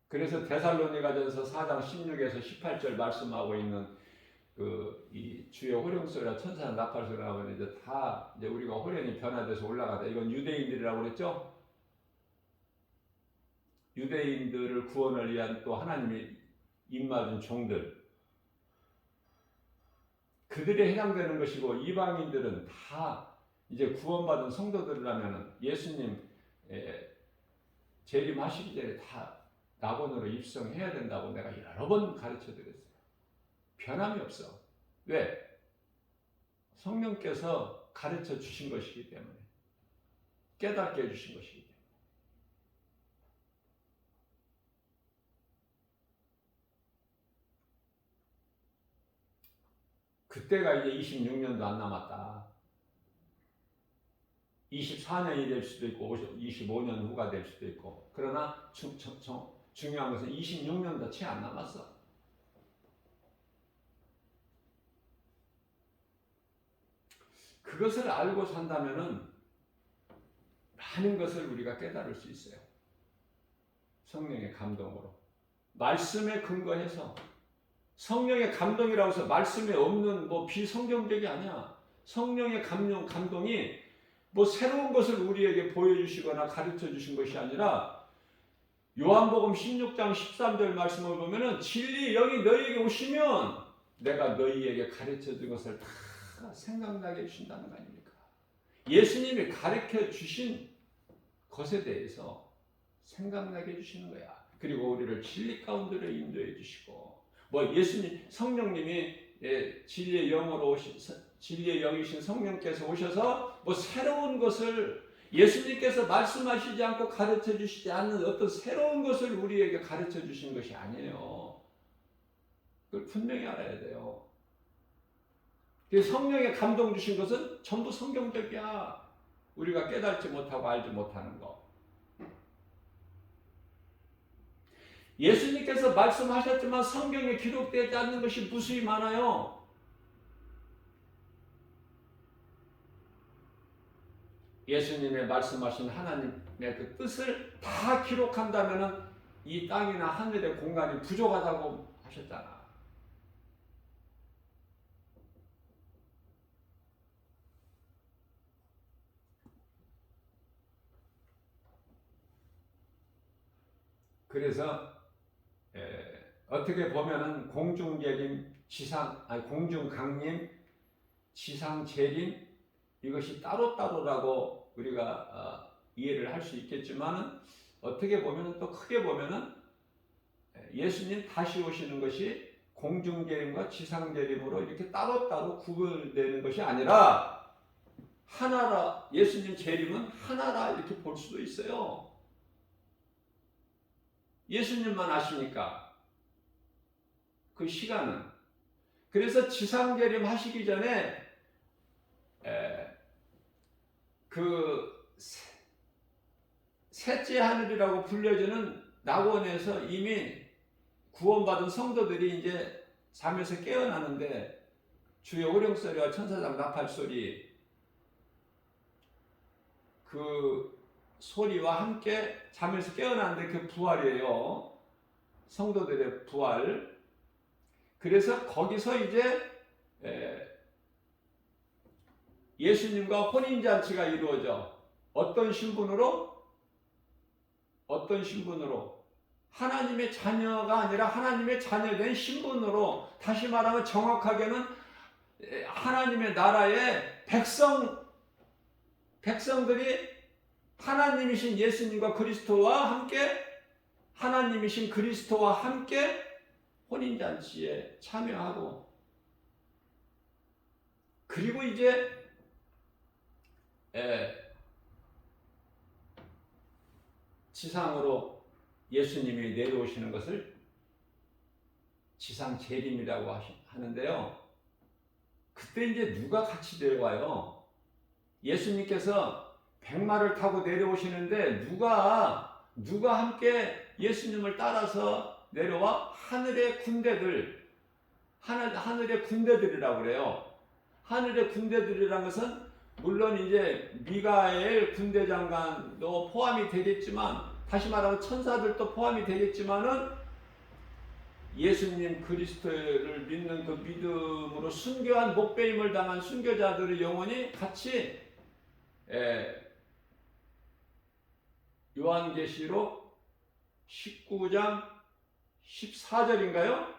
그래서 데살로니가전서 4장 16에서 18절 말씀하고 있는 이 주의 호령소리와 천사는 나팔소리가 나오면 이제 우리가 호령이 변화돼서 올라가다. 이건 유대인들이라고 그랬죠? 유대인들을 구원을 위한 또 하나님이 입맞은 종들. 그들에 해당되는 것이고 이방인들은 다 이제 구원받은 성도들이라면 예수님 재림하시기 전에 다 낙원으로 입성해야 된다고 내가 여러 번 가르쳐 드렸어요. 변함이 없어. 왜? 성령께서 가르쳐 주신 것이기 때문에. 깨닫게 해주신 것이기 때문에. 그때가 이제 26년도 안 남았다. 24년이 될 수도 있고 25년 후가 될 수도 있고 그러나 중요한 것은 26년도 채 안 남았어. 그것을 알고 산다면은 많은 것을 우리가 깨달을 수 있어요. 성령의 감동으로. 말씀에 근거해서 성령의 감동이라고 해서 말씀에 없는 뭐 비성경적이 아니야. 성령의 감동이 뭐 새로운 것을 우리에게 보여주시거나 가르쳐 주신 것이 아니라 요한복음 16장 13절 말씀을 보면은 진리의 영이 너희에게 오시면 내가 너희에게 가르쳐 준 것을 다 생각나게 해주신다는 거 아닙니까? 예수님이 가르쳐 주신 것에 대해서 생각나게 해주시는 거야. 그리고 우리를 진리 가운데로 인도해 주시고 뭐 예수님 성령님이 진리의 영으로 진리의 영이신 성령께서 오셔서 뭐 새로운 것을 예수님께서 말씀하시지 않고 가르쳐 주시지 않는 어떤 새로운 것을 우리에게 가르쳐 주신 것이 아니에요. 그걸 분명히 알아야 돼요. 성령의 감동 주신 것은 전부 성경적이야. 우리가 깨닫지 못하고 알지 못하는 거. 예수님께서 말씀하셨지만 성경에 기록되지 않는 것이 무수히 많아요. 예수님의 말씀하신 하나님의 그 뜻을 다 기록한다면 이 땅이나 하늘의 공간이 부족하다고 하셨잖아. 그래서 어떻게 보면은 공중재림, 공중강림, 지상재림 이것이 따로따로라고 우리가 이해를 할 수 있겠지만은 어떻게 보면은 또 크게 보면은 예수님 다시 오시는 것이 공중재림과 지상재림으로 이렇게 따로따로 구별되는 것이 아니라 하나라. 예수님 재림은 하나라 이렇게 볼 수도 있어요. 예수님만 아시니까 그 시간은. 그래서 지상재림 하시기 전에 그 셋째 하늘이라고 불려지는 낙원에서 이미 구원받은 성도들이 이제 잠에서 깨어나는데 주의 오령소리와 천사장 나팔소리 그 소리와 함께 잠에서 깨어나는데 그 부활이에요. 성도들의 부활. 그래서 거기서 이제 예수님과 혼인잔치가 이루어져. 어떤 신분으로? 어떤 신분으로? 하나님의 자녀가 아니라 하나님의 자녀된 신분으로, 다시 말하면 정확하게는 하나님의 나라의 백성들이 하나님이신 예수님과 그리스도와 함께, 하나님이신 그리스도와 함께 혼인잔치에 참여하고, 그리고 이제 지상으로 예수님이 내려오시는 것을 지상 재림이라고 하는데요. 그때 이제 누가 같이 내려와요? 예수님께서 백마를 타고 내려오시는데 누가 함께 예수님을 따라서 내려와? 하늘의 군대들, 하늘의 군대들이라고 그래요. 하늘의 군대들이라는 것은 물론 이제 미가엘 군대장관도 포함이 되겠지만, 다시 말하면 천사들도 포함이 되겠지만은 예수님 그리스도를 믿는 그 믿음으로 순교한 목배임을 당한 순교자들의 영혼이 같이 요한계시록 19장 14절인가요?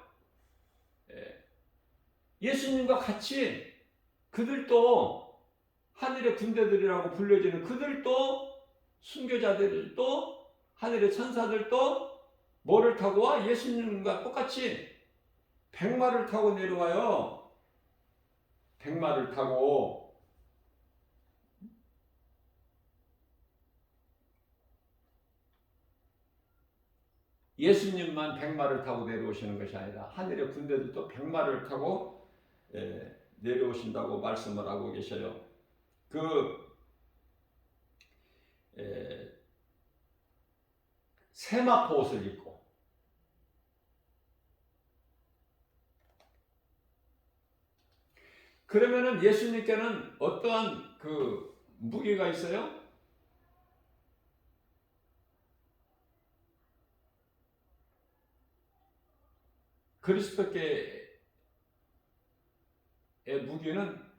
예수님과 같이 그들도 하늘의 군대들이라고 불려지는 그들도, 순교자들도, 하늘의 천사들도 뭐를 타고 와? 예수님과 똑같이 백마를 타고 내려와요. 백마를 타고. 예수님만 백마를 타고 내려오시는 것이 아니라 하늘의 군대들도 백마를 타고 내려오신다고 말씀을 하고 계셔요. 세마포 옷을 입고, 그러면은 예수님께는 어떠한 그 무기가 있어요? 그리스도께의 무기는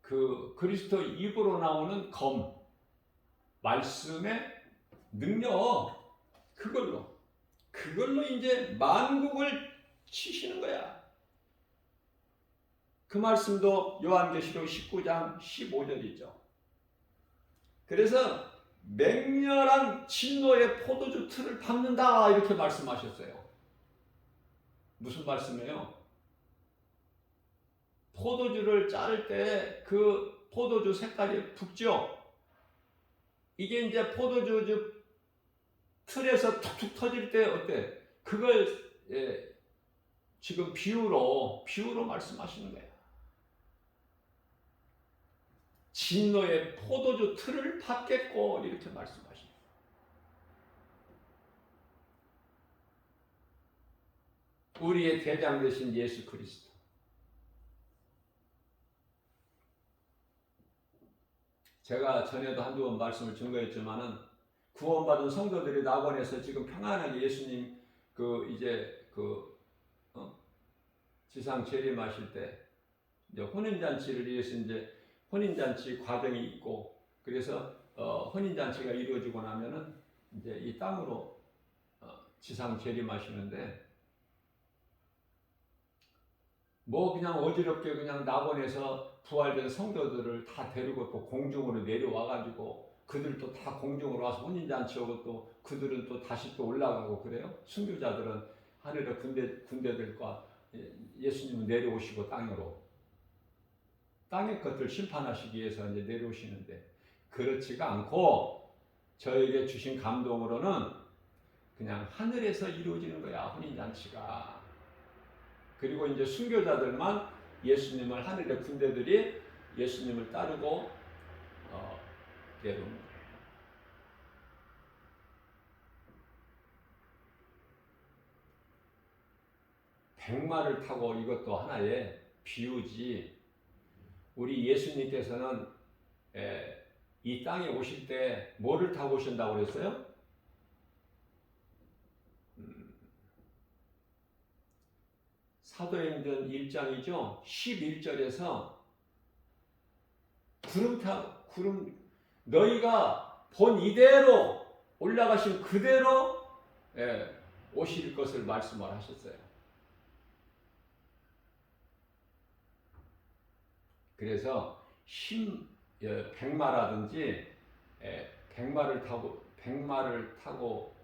그 그리스도 입으로 나오는 검, 말씀의 능력, 그걸로 이제 만국을 치시는 거야. 그 말씀도 요한계시록 19장 15절이죠. 그래서 맹렬한 진노의 포도주 틀을 밟는다 이렇게 말씀하셨어요. 무슨 말씀이에요? 포도주를 자를 때 그 포도주 색깔이 붉죠? 이게 이제 포도주 틀에서 툭툭 터질 때 어때? 그걸 지금 비유로 말씀하시는 거예요. 진노의 포도주 틀을 밟겠고 이렇게 말씀하시네요. 우리의 대장 되신 예수 그리스도. 제가 전에도 한두 번 말씀을 증거했지만은 구원받은 성도들이 낙원에서 지금 평안하게 예수님 지상 재림하실 때 이제 혼인잔치를 위해서 이제 혼인잔치 과정이 있고, 그래서 혼인잔치가 이루어지고 나면은 이제 이 땅으로 지상 재림하시는데, 뭐 그냥 어지럽게 그냥 낙원에서 부활된 성도들을 다 데리고 또 공중으로 내려와가지고 그들도 다 공중으로 와서 혼인잔치하고 또 그들은 또 다시 또 올라가고 그래요. 순교자들은 하늘의 군대들과 예수님은 내려오시고 땅의 것들 심판하시기 위해서 이제 내려오시는데, 그렇지가 않고 저에게 주신 감동으로는 그냥 하늘에서 이루어지는 거야, 혼인잔치가. 그리고 이제 순교자들만 예수님을, 하늘의 군대들이 예수님을 따르고 깨루는. 백마를 타고 이것도 하나의 비유지. 우리 예수님께서는 이 땅에 오실 때 뭐를 타고 오신다고 그랬어요? 사도행전 1장이죠. 11절에서 구름 너희가 본 이대로 올라가신 그대로 오실 것을 말씀을 하셨어요. 그래서 백마라든지 백마를 타고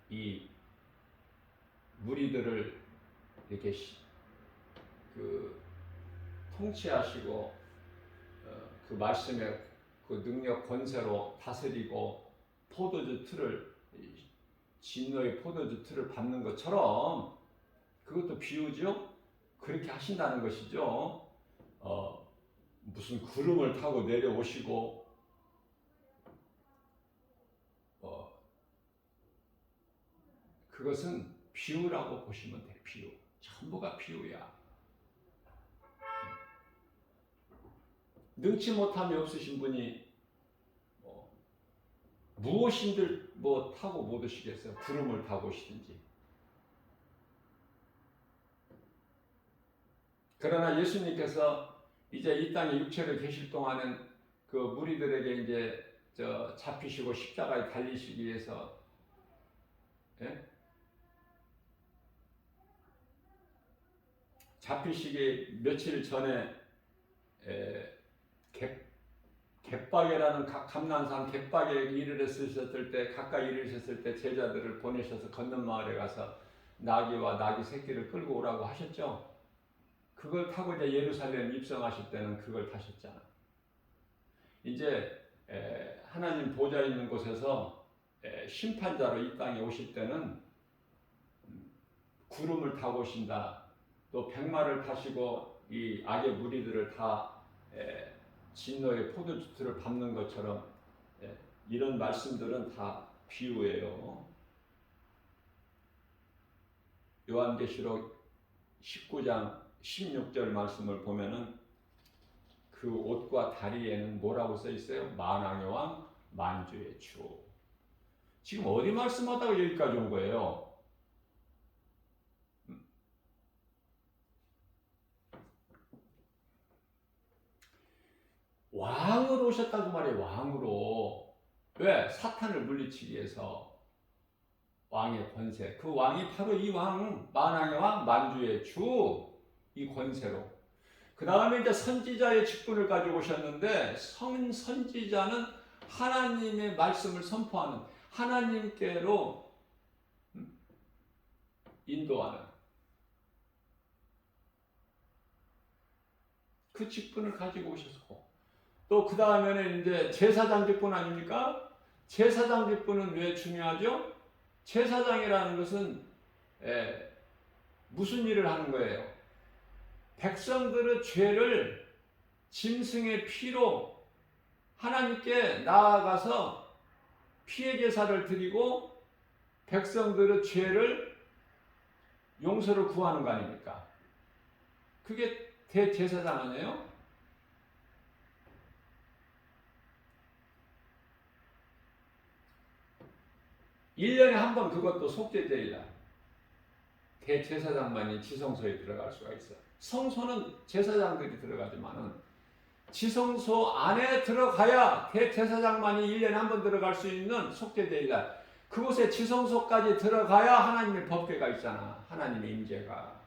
이 무리들을 이렇게 통치하시고 그 말씀의 그 능력 권세로 다스리고 진노의 포도주 틀을 밟는 것처럼 그것도 비유죠. 그렇게 하신다는 것이죠. 무슨 구름을 타고 내려오시고 그것은 비유라고 보시면 돼요. 비유. 전부가 비유야. 능치 못함이 없으신 분이 무엇인들 타고 못 오시겠어요? 구름을 타고 오시든지. 그러나 예수님께서 이제 이 땅에 육체로 계실 동안은 그 무리들에게 이제 잡히시고 십자가에 달리시기 위해서 잡히시기 며칠 전에 갯박에라는 감난산 갯박에 일을 했으셨을 때 가까이 일을 하셨을 때 제자들을 보내셔서 건넌 마을에 가서 나귀와 나귀 새끼를 끌고 오라고 하셨죠. 그걸 타고 이제 예루살렘 입성하실 때는 그걸 타셨잖아. 이제 하나님 보좌 있는 곳에서 심판자로 이 땅에 오실 때는 구름을 타고 오신다. 또 백마를 타시고 이 악의 무리들을 다 진노의 포도주틀을 밟는 것처럼 이런 말씀들은 다 비유예요. 요한계시록 19장 16절 말씀을 보면은 그 옷과 다리에는 뭐라고 써 있어요? 만왕의 왕, 만주의 주. 지금 어디 말씀하다가 여기까지 온 거예요? 왕으로 오셨다고 말해요. 왕으로. 왜? 사탄을 물리치기 위해서. 왕의 권세. 그 왕이 바로 이 왕, 만왕의 왕, 만주의 주. 이 권세로. 그 다음에 이제 선지자의 직분을 가지고 오셨는데, 선지자는 하나님의 말씀을 선포하는, 하나님께로 인도하는 그 직분을 가지고 오셨고, 또 그 다음에는 이제 제사장 직분 아닙니까? 제사장 직분은 왜 중요하죠? 제사장이라는 것은 무슨 일을 하는 거예요? 백성들의 죄를 짐승의 피로 하나님께 나아가서 피해 제사를 드리고 백성들의 죄를 용서를 구하는 거 아닙니까? 그게 대제사장 아니에요? (1년에) 한 번 그것도 속죄제일날 대제사장만이 지성소에 들어갈 수가 있어. 성소는 제사장들이 들어가지만은 지성소 안에 들어가야 대제사장만이 1년에 한 번 들어갈 수 있는 속죄제일날 그곳에 지성소까지 들어가야 하나님의 법궤가 있잖아. 하나님의 임재가.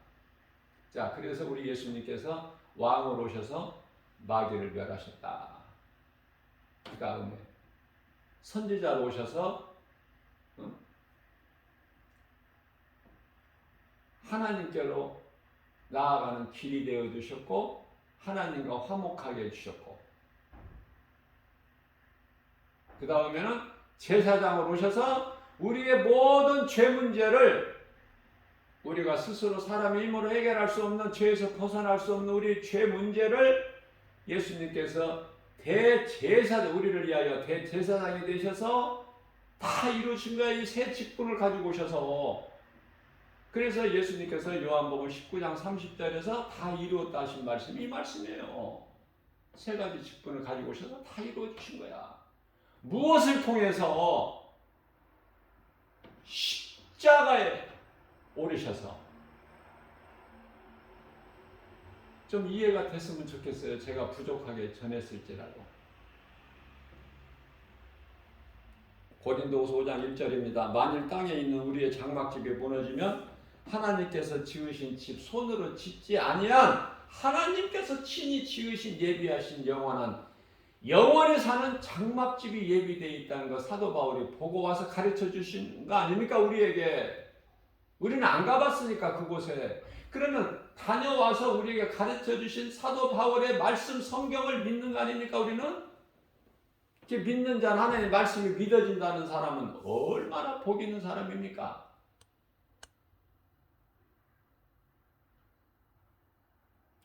자, 그래서 우리 예수님께서 왕으로 오셔서 마귀를 멸하셨다. 그 다음에 선지자로 오셔서 하나님께로 나아가는 길이 되어 주셨고 하나님과 화목하게 해주셨고, 그 다음에는 제사장으로 오셔서 우리의 모든 죄 문제를 우리가 스스로 사람의 힘으로 해결할 수 없는 죄에서 벗어날 수 없는 우리 죄 문제를 예수님께서 대제사장, 우리를 위하여 대제사장이 되셔서 다 이루신 거야. 이 새 직분을 가지고 오셔서. 그래서 예수님께서 요한복음 19장 30절에서 다 이루었다 하신 말씀이 이 말씀이에요. 세 가지 직분을 가지고 오셔서 다 이루어 주신 거야. 무엇을 통해서? 십자가에 오르셔서. 좀 이해가 됐으면 좋겠어요. 제가 부족하게 전했을지라도. 고린도후서 5장 1절입니다. 만일 땅에 있는 우리의 장막집이 무너지면 하나님께서 지으신 집 손으로 짓지 아니한 하나님께서 친히 지으신 예비하신 영원히 사는 장막집이 예비되어 있다는 거 사도 바울이 보고 와서 가르쳐 주신 거 아닙니까? 우리에게. 우리는 안 가봤으니까 그곳에. 그러면 다녀와서 우리에게 가르쳐 주신 사도 바울의 말씀 성경을 믿는 거 아닙니까? 우리는 믿는 자는 하나님의 말씀이 믿어진다는 사람은 얼마나 복 있는 사람입니까?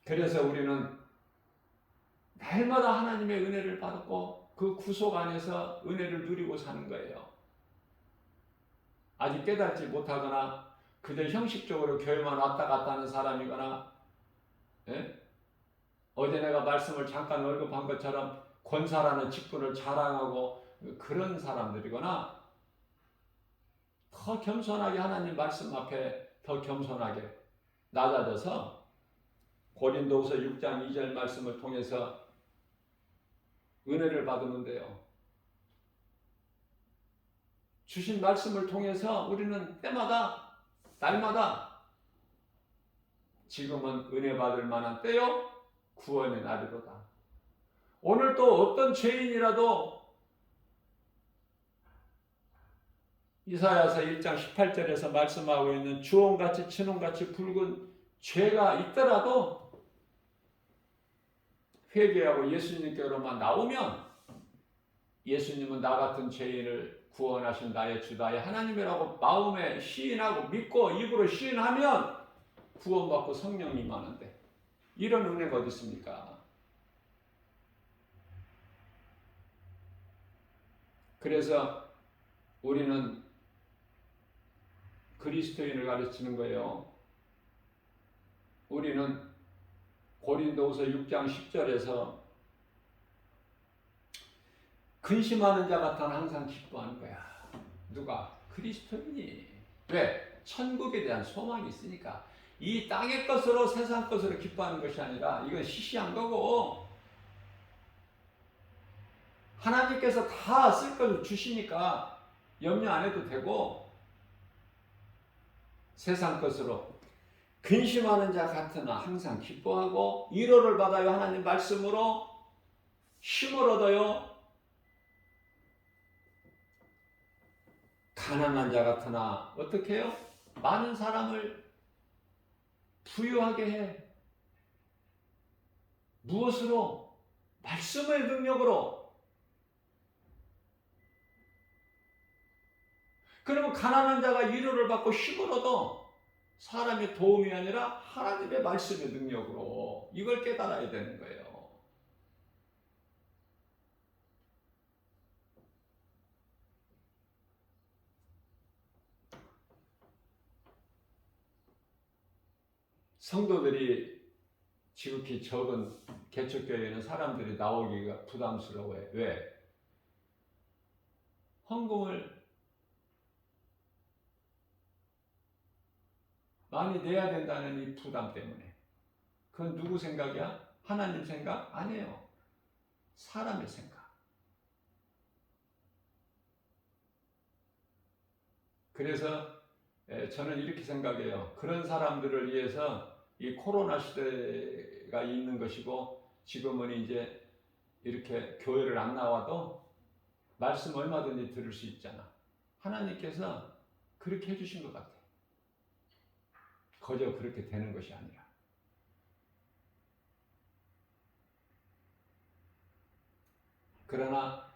그래서 우리는 날마다 하나님의 은혜를 받고 그 구속 안에서 은혜를 누리고 사는 거예요. 아직 깨닫지 못하거나 그저 형식적으로 교회만 왔다 갔다 하는 사람이거나, 예? 어제 내가 말씀을 잠깐 언급한 것처럼 권사라는 직분을 자랑하고 그런 사람들이거나, 더 겸손하게 하나님 말씀 앞에 더 겸손하게 낮아져서 고린도후서 6장 2절 말씀을 통해서 은혜를 받으면 돼요. 주신 말씀을 통해서 우리는 때마다 날마다 지금은 은혜 받을 만한 때요 구원의 날이로다. 오늘 또 어떤 죄인이라도 이사야서 1장 18절에서 말씀하고 있는 주홍같이 진홍같이 붉은 죄가 있더라도 회개하고 예수님께로만 나오면 예수님은 나 같은 죄인을 구원하신 나의 주 나의 하나님이라고 마음에 시인하고 믿고 입으로 시인하면 구원받고 성령 임하는데 이런 은혜가 어디 있습니까? 그래서 우리는 그리스도인을 가르치는 거예요. 우리는 고린도후서 6장 10절에서 근심하는 자 같아는 항상 기뻐하는 거야. 누가? 그리스도인이. 왜? 천국에 대한 소망이 있으니까. 이 땅의 것으로 세상 것으로 기뻐하는 것이 아니라 이건 시시한 거고 하나님께서 다 쓸 것을 주시니까 염려 안 해도 되고 세상 것으로 근심하는 자 같으나 항상 기뻐하고 위로를 받아요. 하나님 말씀으로 힘을 얻어요. 가난한 자 같으나 어떻게 해요? 많은 사람을 부유하게 해. 무엇으로? 말씀의 능력으로. 그러면 가난한 자가 위로를 받고 힘을 얻어. 사람의 도움이 아니라 하나님의 말씀의 능력으로. 이걸 깨달아야 되는 거예요. 성도들이 지극히 적은 개척교회에는 사람들이 나오기가 부담스러워요. 왜? 헌금을 많이 내야 된다는 이 부담 때문에. 그건 누구 생각이야? 하나님 생각? 아니에요. 사람의 생각. 그래서 저는 이렇게 생각해요. 그런 사람들을 위해서 이 코로나 시대가 있는 것이고 지금은 이제 이렇게 교회를 안 나와도 말씀 얼마든지 들을 수 있잖아. 하나님께서 그렇게 해주신 것 같아. 거저 그렇게 되는 것이 아니라. 그러나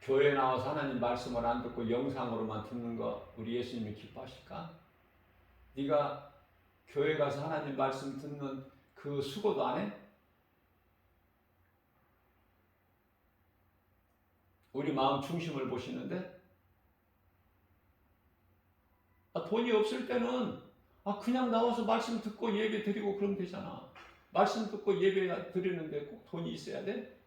교회에 나와서 하나님 말씀을 안 듣고 영상으로만 듣는 거 우리 예수님이 기뻐하실까? 네가 교회 가서 하나님 말씀 듣는 그 수고도 안 해? 우리 마음 중심을 보시는데, 돈이 없을 때는 그냥 나와서 말씀 듣고 예배 드리고 그러면 되잖아. 말씀 듣고 예배 드리는데 꼭 돈이 있어야 돼?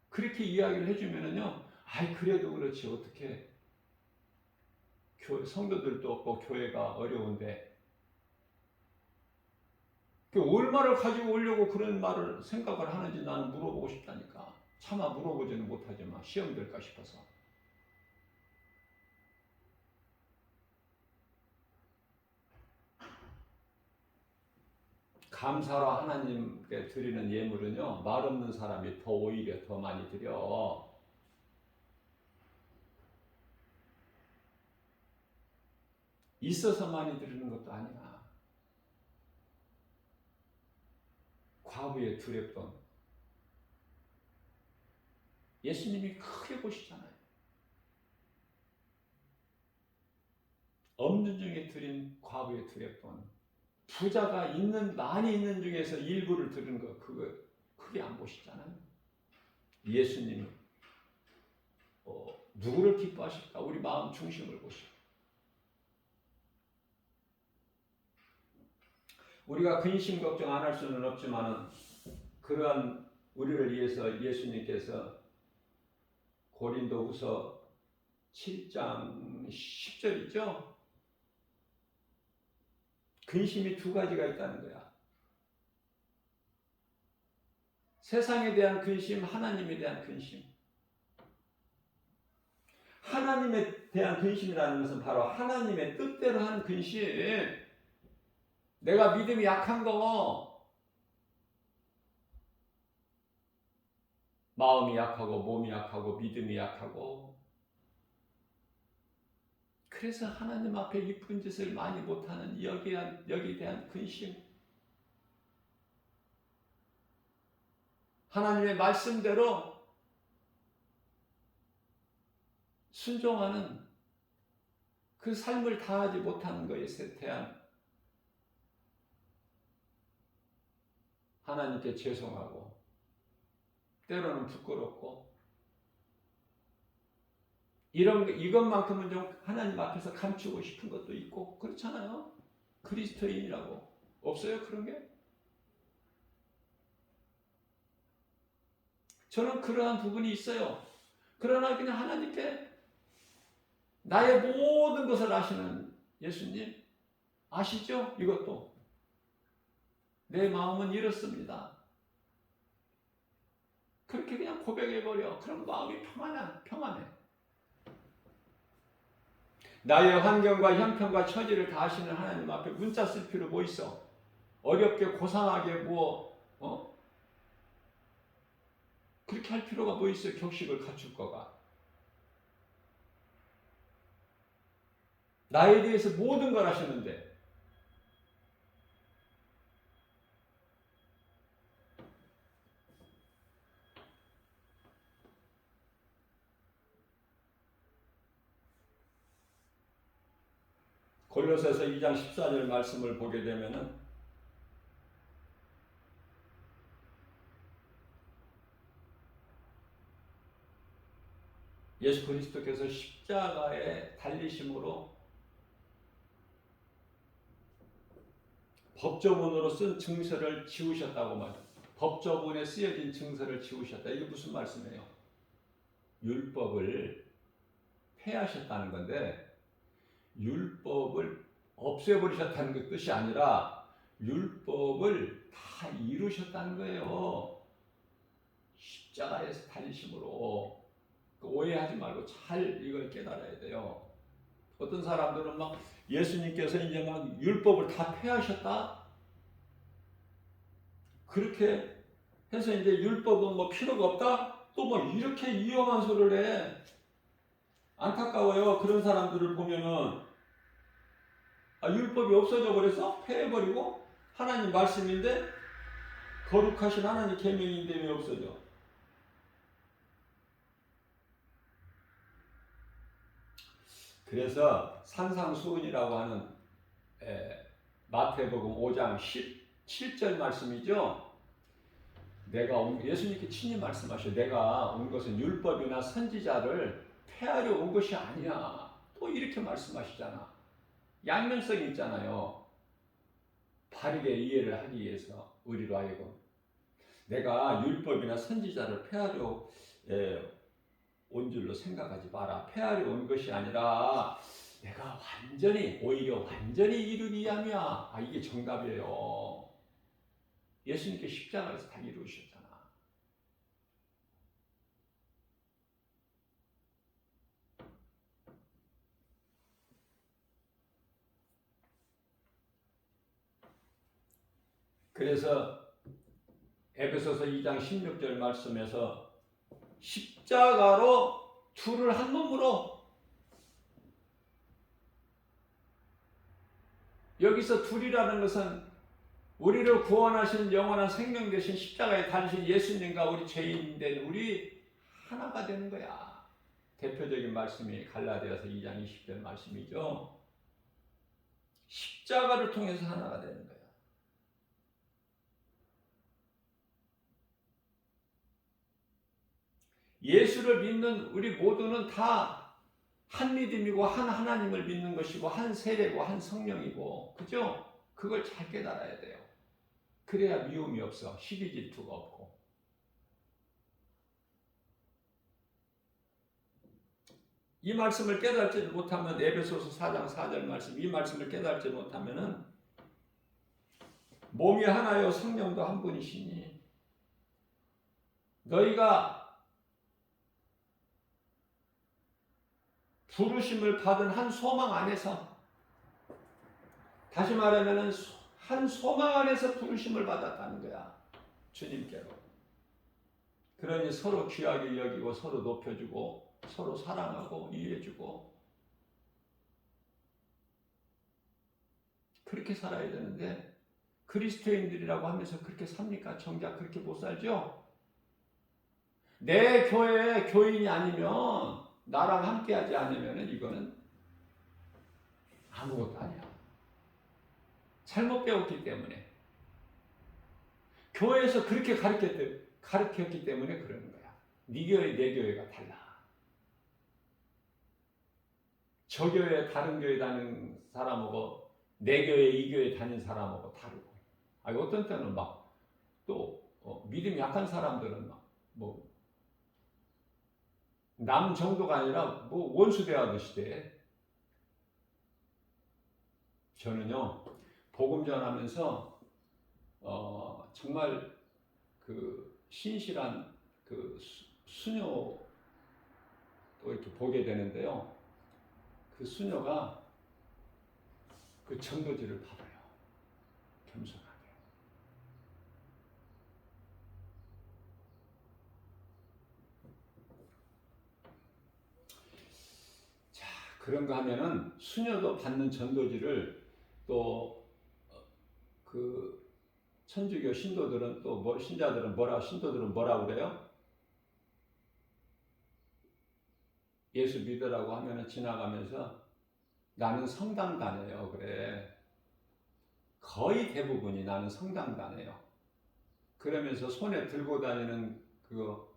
그렇게 이야기를 해주면은요, 그래도 그렇지, 어떻게 성도들도 없고 교회가 어려운데 얼마를 가지고 오려고 그런 말을 생각을 하는지 나는 물어보고 싶다니까. 차마 물어보지는 못하지만 시험 될까 싶어서. 감사로 하나님께 드리는 예물은요, 말 없는 사람이 오히려 더 많이 드려. 있어서 많이 드리는 것도 아니야. 과부의 두렵던 예수님이 크게 보시잖아요. 없는 중에 드린 과부의 두렵던, 부자가 많이 있는 중에서 일부를 드린 거, 그거 크게 안 보시잖아요. 예수님은 누구를 기뻐하실까? 우리 마음 중심을 보시고. 우리가 근심 걱정 안 할 수는 없지만 그러한 우리를 위해서 예수님께서 고린도후서 7장 10절이죠. 근심이 두 가지가 있다는 거야. 세상에 대한 근심, 하나님에 대한 근심. 하나님에 대한 근심이라는 것은 바로 하나님의 뜻대로 하는 근심. 내가 믿음이 약한 거, 마음이 약하고 몸이 약하고 믿음이 약하고, 그래서 하나님 앞에 이쁜 짓을 많이 못하는 여기에 대한 근심. 하나님의 말씀대로 순종하는 그 삶을 다하지 못하는 것에 대한 하나님께 죄송하고, 때로는 부끄럽고, 이것만큼은 좀 하나님 앞에서 감추고 싶은 것도 있고, 그렇잖아요. 그리스도인이라고. 없어요, 그런 게? 저는 그러한 부분이 있어요. 그러나 그냥 하나님께 나의 모든 것을 아시는 예수님, 아시죠? 이것도. 내 마음은 이렇습니다. 그렇게 그냥 고백해버려. 그럼 마음이 평안해. 나의 환경과 형편과 처지를 다 아시는 하나님 앞에 문자 쓸 필요 뭐 있어? 어렵게 고상하게 그렇게 할 필요가 뭐 있어요? 격식을 갖출 거가. 나에 대해서 모든 걸 아시는데. 골로새서 2장 14절 말씀을 보게 되면은 예수 그리스도께서 십자가에 달리심으로 법조문으로 쓴 증서를 지우셨다고 말해요. 법조문에 쓰여진 증서를 지우셨다. 이게 무슨 말씀이에요? 율법을 폐하셨다는 건데, 율법을 없애버리셨다는 그 뜻이 아니라 율법을 다 이루셨다는 거예요. 십자가에서 달리심으로. 오해하지 말고 잘 이걸 깨달아야 돼요. 어떤 사람들은 막 예수님께서 이제 막 율법을 다 폐하셨다? 그렇게 해서 이제 율법은 뭐 필요가 없다? 또 뭐 이렇게 위험한 소리를 해. 안타까워요. 그런 사람들을 보면은 율법이 없어져 버려서 폐해버리고 하나님 말씀인데 거룩하신 하나님 계명인데 왜 없어져? 그래서 산상수훈이라고 하는 마태복음 5장 17절 말씀이죠. 예수님께 친히 말씀하셔. 내가 온 것은 율법이나 선지자를 폐하려 온 것이 아니야. 또 이렇게 말씀하시잖아. 양면성이 있잖아요. 바르게 이해를 하기 위해서 우리로 하여금 내가 율법이나 선지자를 폐하려 온 줄로 생각하지 마라. 폐하려 온 것이 아니라 내가 오히려 완전히 이루기 위함이야. 이게 정답이에요. 예수님께 십자가에서 다 이루셨잖아. 그래서 에베소서 2장 16절 말씀에서 십자가로 둘을 한 몸으로, 여기서 둘이라는 것은 우리를 구원하신 영원한 생명 되신 십자가에 달리신 예수님과 우리 죄인된 우리 하나가 되는 거야. 대표적인 말씀이 갈라디아서 2장 20절 말씀이죠. 십자가를 통해서 하나가 되는 거야. 예수를 믿는 우리 모두는 다 한 믿음이고 한 하나님을 믿는 것이고 한 세례고 한 성령이고, 그죠? 그걸 잘 깨달아야 돼요. 그래야 미움이 없어. 시기 질투가 없고. 이 말씀을 깨달지 못하면, 에베소서 4장 4절 말씀, 이 말씀을 깨달지 못하면은 몸이 하나요 성령도 한 분이시니 너희가 부르심을 받은 한 소망 안에서, 다시 말하면 한 소망 안에서 부르심을 받았다는 거야. 주님께로. 그러니 서로 귀하게 여기고 서로 높여주고 서로 사랑하고 이해해주고 그렇게 살아야 되는데, 그리스도인들이라고 하면서 그렇게 삽니까? 정작 그렇게 못 살죠? 내 교회의 교인이 아니면, 나랑 함께하지 않으면 이거는 아무것도 아니야. 잘못 배웠기 때문에, 교회에서 그렇게 가르쳤기 때문에 그러는 거야. 네 교회 내 교회가 달라. 저 교회 다른 교회 다니는 사람하고 내 교회 이 교회 다니는 사람하고 다르고, 어떤 때는 믿음이 약한 사람들은 남 정도가 아니라 원수 대하듯이 돼. 저는요, 복음 전하면서 정말 그 신실한 그 수녀도 이렇게 보게 되는데요. 그 수녀가 그 전도지를 받아요. 겸손하게. 자, 그런가 하면은 수녀도 받는 전도지를 또 그 천주교 신도들은 신도들은 뭐라 그래요? 예수 믿으라고 하면은 지나가면서 나는 성당 다녀요. 그래. 거의 대부분이 나는 성당 다녀요. 그러면서 손에 들고 다니는 그거,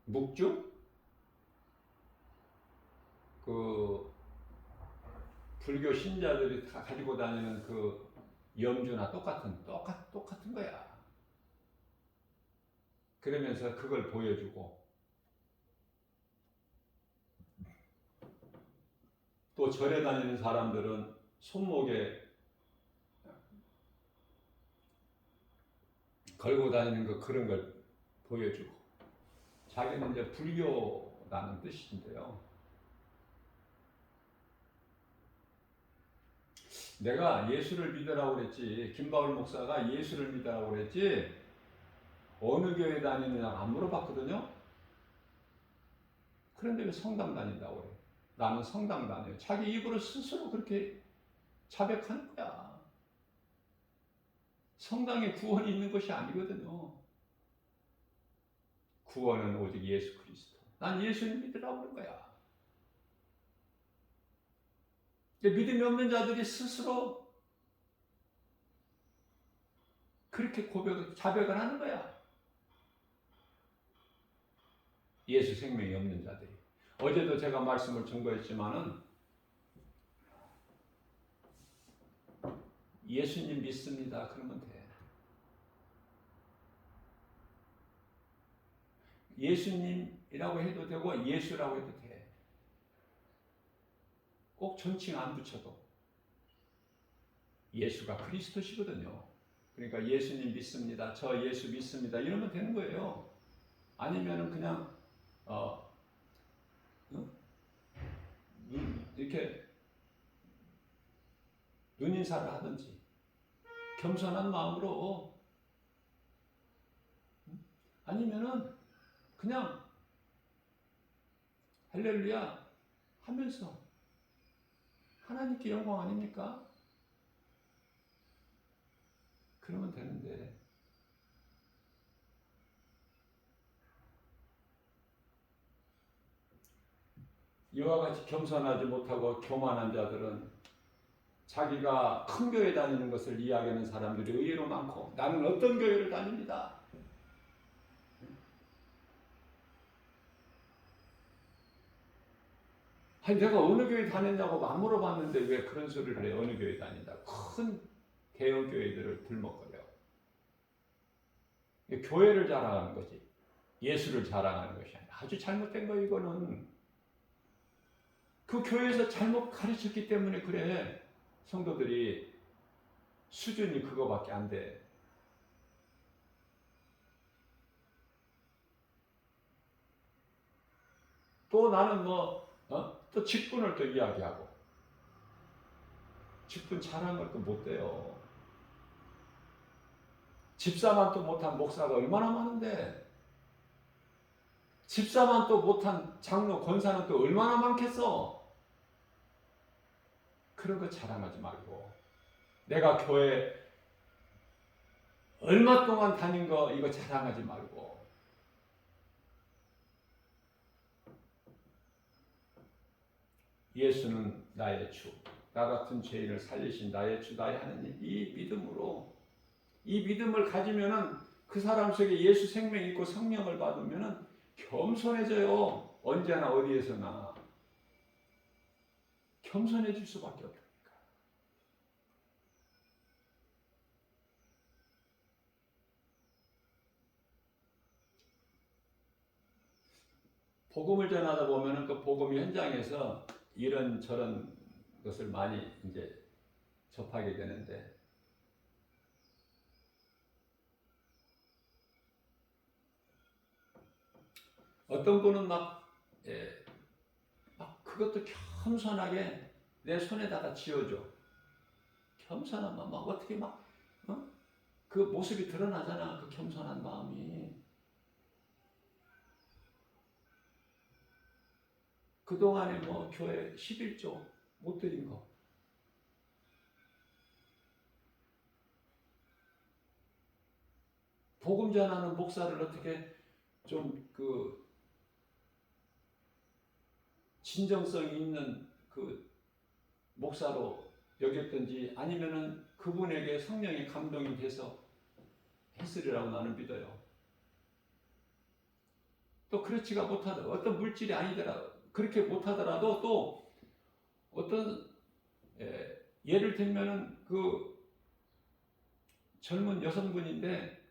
묵주? 그 불교 신자들이 다 가지고 다니는 그 염주나 똑같은 거야. 그러면서 그걸 보여주고, 또 절에 다니는 사람들은 손목에 걸고 다니는 그런 걸 보여주고, 자기는 이제 불교라는 뜻인데요. 내가 예수를 믿으라고 그랬지, 김바울 목사가 예수를 믿으라고 그랬지, 어느 교회 다니느냐 안 물어봤거든요. 그런데 왜 성당 다닌다고 그래? 나는 성당 다녀요. 자기 입으로 스스로 그렇게 자백하는 거야. 성당에 구원이 있는 것이 아니거든요. 구원은 오직 예수 그리스도. 난 예수를 믿으라고 그런 거야. 믿음이 없는 자들이 스스로 그렇게 자백을 하는 거야. 예수 생명이 없는 자들이. 어제도 제가 말씀을 증거했지만은 예수님 믿습니다. 그러면 돼. 예수님이라고 해도 되고 예수라고 해도 돼. 꼭 존칭 안 붙여도. 예수가 그리스도시거든요. 그러니까 예수님 믿습니다. 저 예수 믿습니다. 이러면 되는 거예요. 아니면은 그냥 이렇게 눈인사를 하든지 겸손한 마음으로, 아니면은 그냥 할렐루야 하면서 하나님께 영광 아닙니까? 그러면 되는데 이와 같이 겸손하지 못하고 교만한 자들은 자기가 큰 교회 다니는 것을 이야기하는 사람들이 의외로 많고, 나는 어떤 교회를 다닙니다. 아니, 내가 어느 교회 다녔냐고 안 물어봤는데 왜 그런 소리를 해? 어느 교회 다닌다. 큰 대형 교회들을 들먹거려. 교회를 자랑하는 거지. 예수를 자랑하는 것이 아니라. 아주 잘못된 거 이거는. 그 교회에서 잘못 가르쳤기 때문에 그래. 성도들이 수준이 그거밖에 안 돼. 또 나는 또 직분을 또 이야기하고. 직분 잘한 걸 또 못 돼요. 집사만 또 못한 목사가 얼마나 많은데, 집사만 또 못한 장로, 권사는 또 얼마나 많겠어. 그런 거 자랑하지 말고, 내가 교회 얼마 동안 다닌 거 이거 자랑하지 말고, 예수는 나의 주, 나 같은 죄인을 살리신 나의 주, 나의 하나님, 이 믿음으로, 이 믿음을 가지면은 그 사람 속에 예수 생명이 있고 성령을 받으면은 겸손해져요. 언제나 어디에서나 겸손해질 수밖에 없다. 복음을 전하다 보면은 그 복음 현장에서 이런 저런 것을 많이 이제 접하게 되는데, 어떤 분은 막 그것도 겸손하게 내 손에다가 쥐어줘. 겸손한 마음, 막 어떻게 그 모습이 드러나잖아. 그 겸손한 마음이. 그동안에 교회 11조 못 드린 거. 복음 전하는 목사를 어떻게 좀 진정성이 있는 그 목사로 여겼든지, 아니면은 그분에게 성령의 감동이 돼서 했으리라고 나는 믿어요. 또 그렇지가 못하더라도, 어떤 물질이 아니더라도, 그렇게 못하더라도 또 어떤 예를 들면은 그 젊은 여성분인데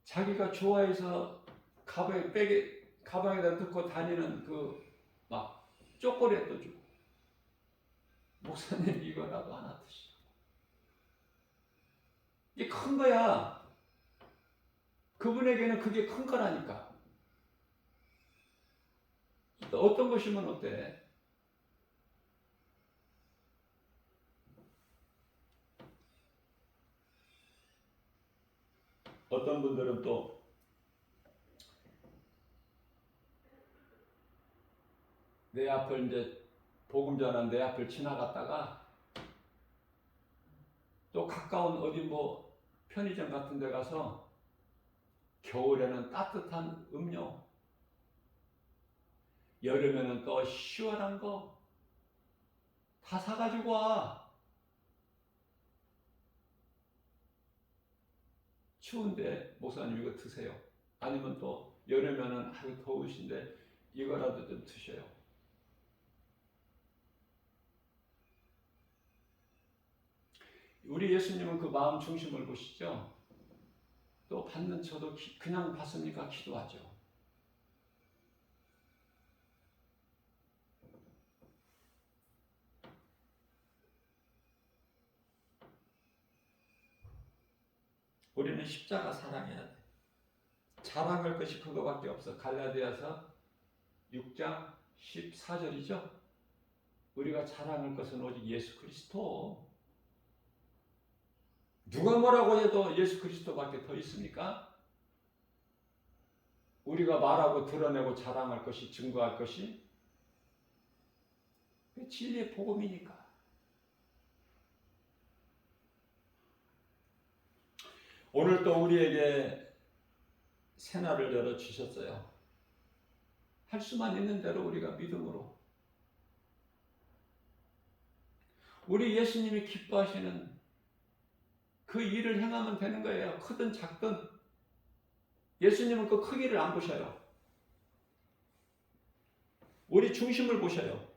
자기가 좋아해서 가방에다 넣고 다니는 막 초콜릿도 주고, 목사님 이거라도 하나 드시오. 이게 큰 거야. 그분에게는 그게 큰 거라니까. 어떤 것이면 어때? 어떤 분들은 또 내 앞을 이제 복음 전한 내 앞을 지나갔다가 또 가까운 어디 편의점 같은 데 가서 겨울에는 따뜻한 음료, 여름에는 또 시원한 거 다 사가지고 와. 추운데 목사님 이거 드세요. 아니면 또 여름에는 아유 더우신데 이거라도 좀 드셔요. 우리 예수님은 그 마음 중심을 보시죠. 또 받는 저도 그냥 받습니까? 기도하죠. 우리는 십자가 사랑해야 돼. 자랑할 것이 그거밖에 없어. 갈라디아서 6장 14절이죠. 우리가 자랑할 것은 오직 예수 그리스도. 누가 뭐라고 해도 예수 그리스도밖에 더 있습니까? 우리가 말하고 드러내고 자랑할 것이, 증거할 것이 그 진리의 복음이니까. 오늘 또 우리에게 새날을 열어주셨어요. 할 수만 있는 대로 우리가 믿음으로. 우리 예수님이 기뻐하시는 그 일을 행하면 되는 거예요. 크든 작든. 예수님은 그 크기를 안 보셔요. 우리 중심을 보셔요.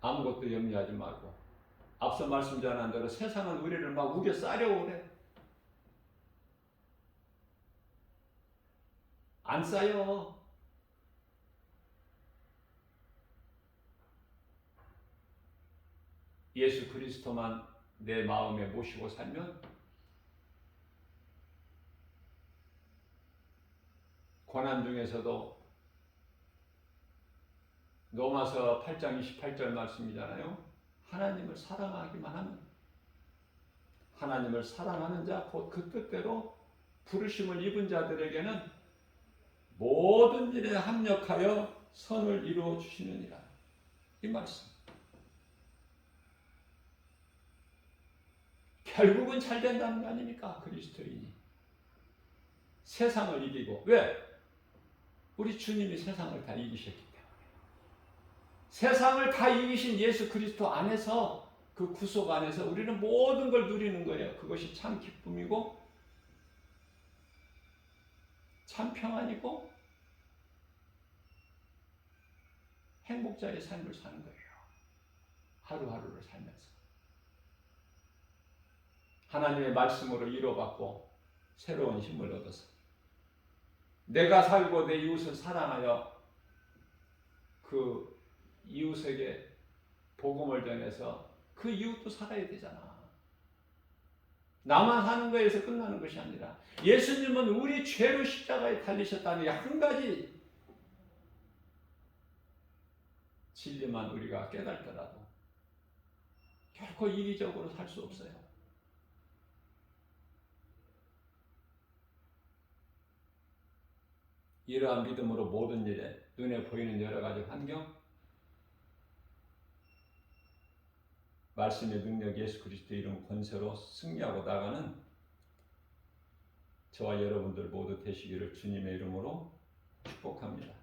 아무것도 염려하지 말고. 앞서 말씀 전한 대로 세상은 우리를 막 우겨 싸려고 그래. 안 싸요. 예수 그리스도만 내 마음에 모시고 살면 고난 중에서도 로마서 8장 28절 말씀이잖아요. 하나님을 사랑하기만 하면, 하나님을 사랑하는 자, 곧 그 뜻대로 부르심을 입은 자들에게는 모든 일에 합력하여 선을 이루어 주시느니라. 이 말씀. 결국은 잘 된다는 거 아닙니까? 그리스도인이. 세상을 이기고. 왜? 우리 주님이 세상을 다 이기셨기 때문에. 세상을 다 이기신 예수 그리스도 안에서, 그 구속 안에서 우리는 모든 걸 누리는 거예요. 그것이 참 기쁨이고 참 평안이고 행복자의 삶을 사는 거예요. 하루하루를 살면서. 하나님의 말씀으로 위로받고 새로운 힘을 얻어서 내가 살고 내 이웃을 사랑하여 그 이웃에게 복음을 전해서 그 이웃도 살아야 되잖아. 나만 사는 거에서 끝나는 것이 아니라 예수님은 우리 죄로 십자가에 달리셨다는 한 가지 진리만 우리가 깨달더라도 결코 이기적으로 살 수 없어요. 이러한 믿음으로 모든 일에 눈에 보이는 여러 가지 환경, 말씀의 능력 예수 그리스도 이름 권세로 승리하고 나가는 저와 여러분들 모두 되시기를 주님의 이름으로 축복합니다.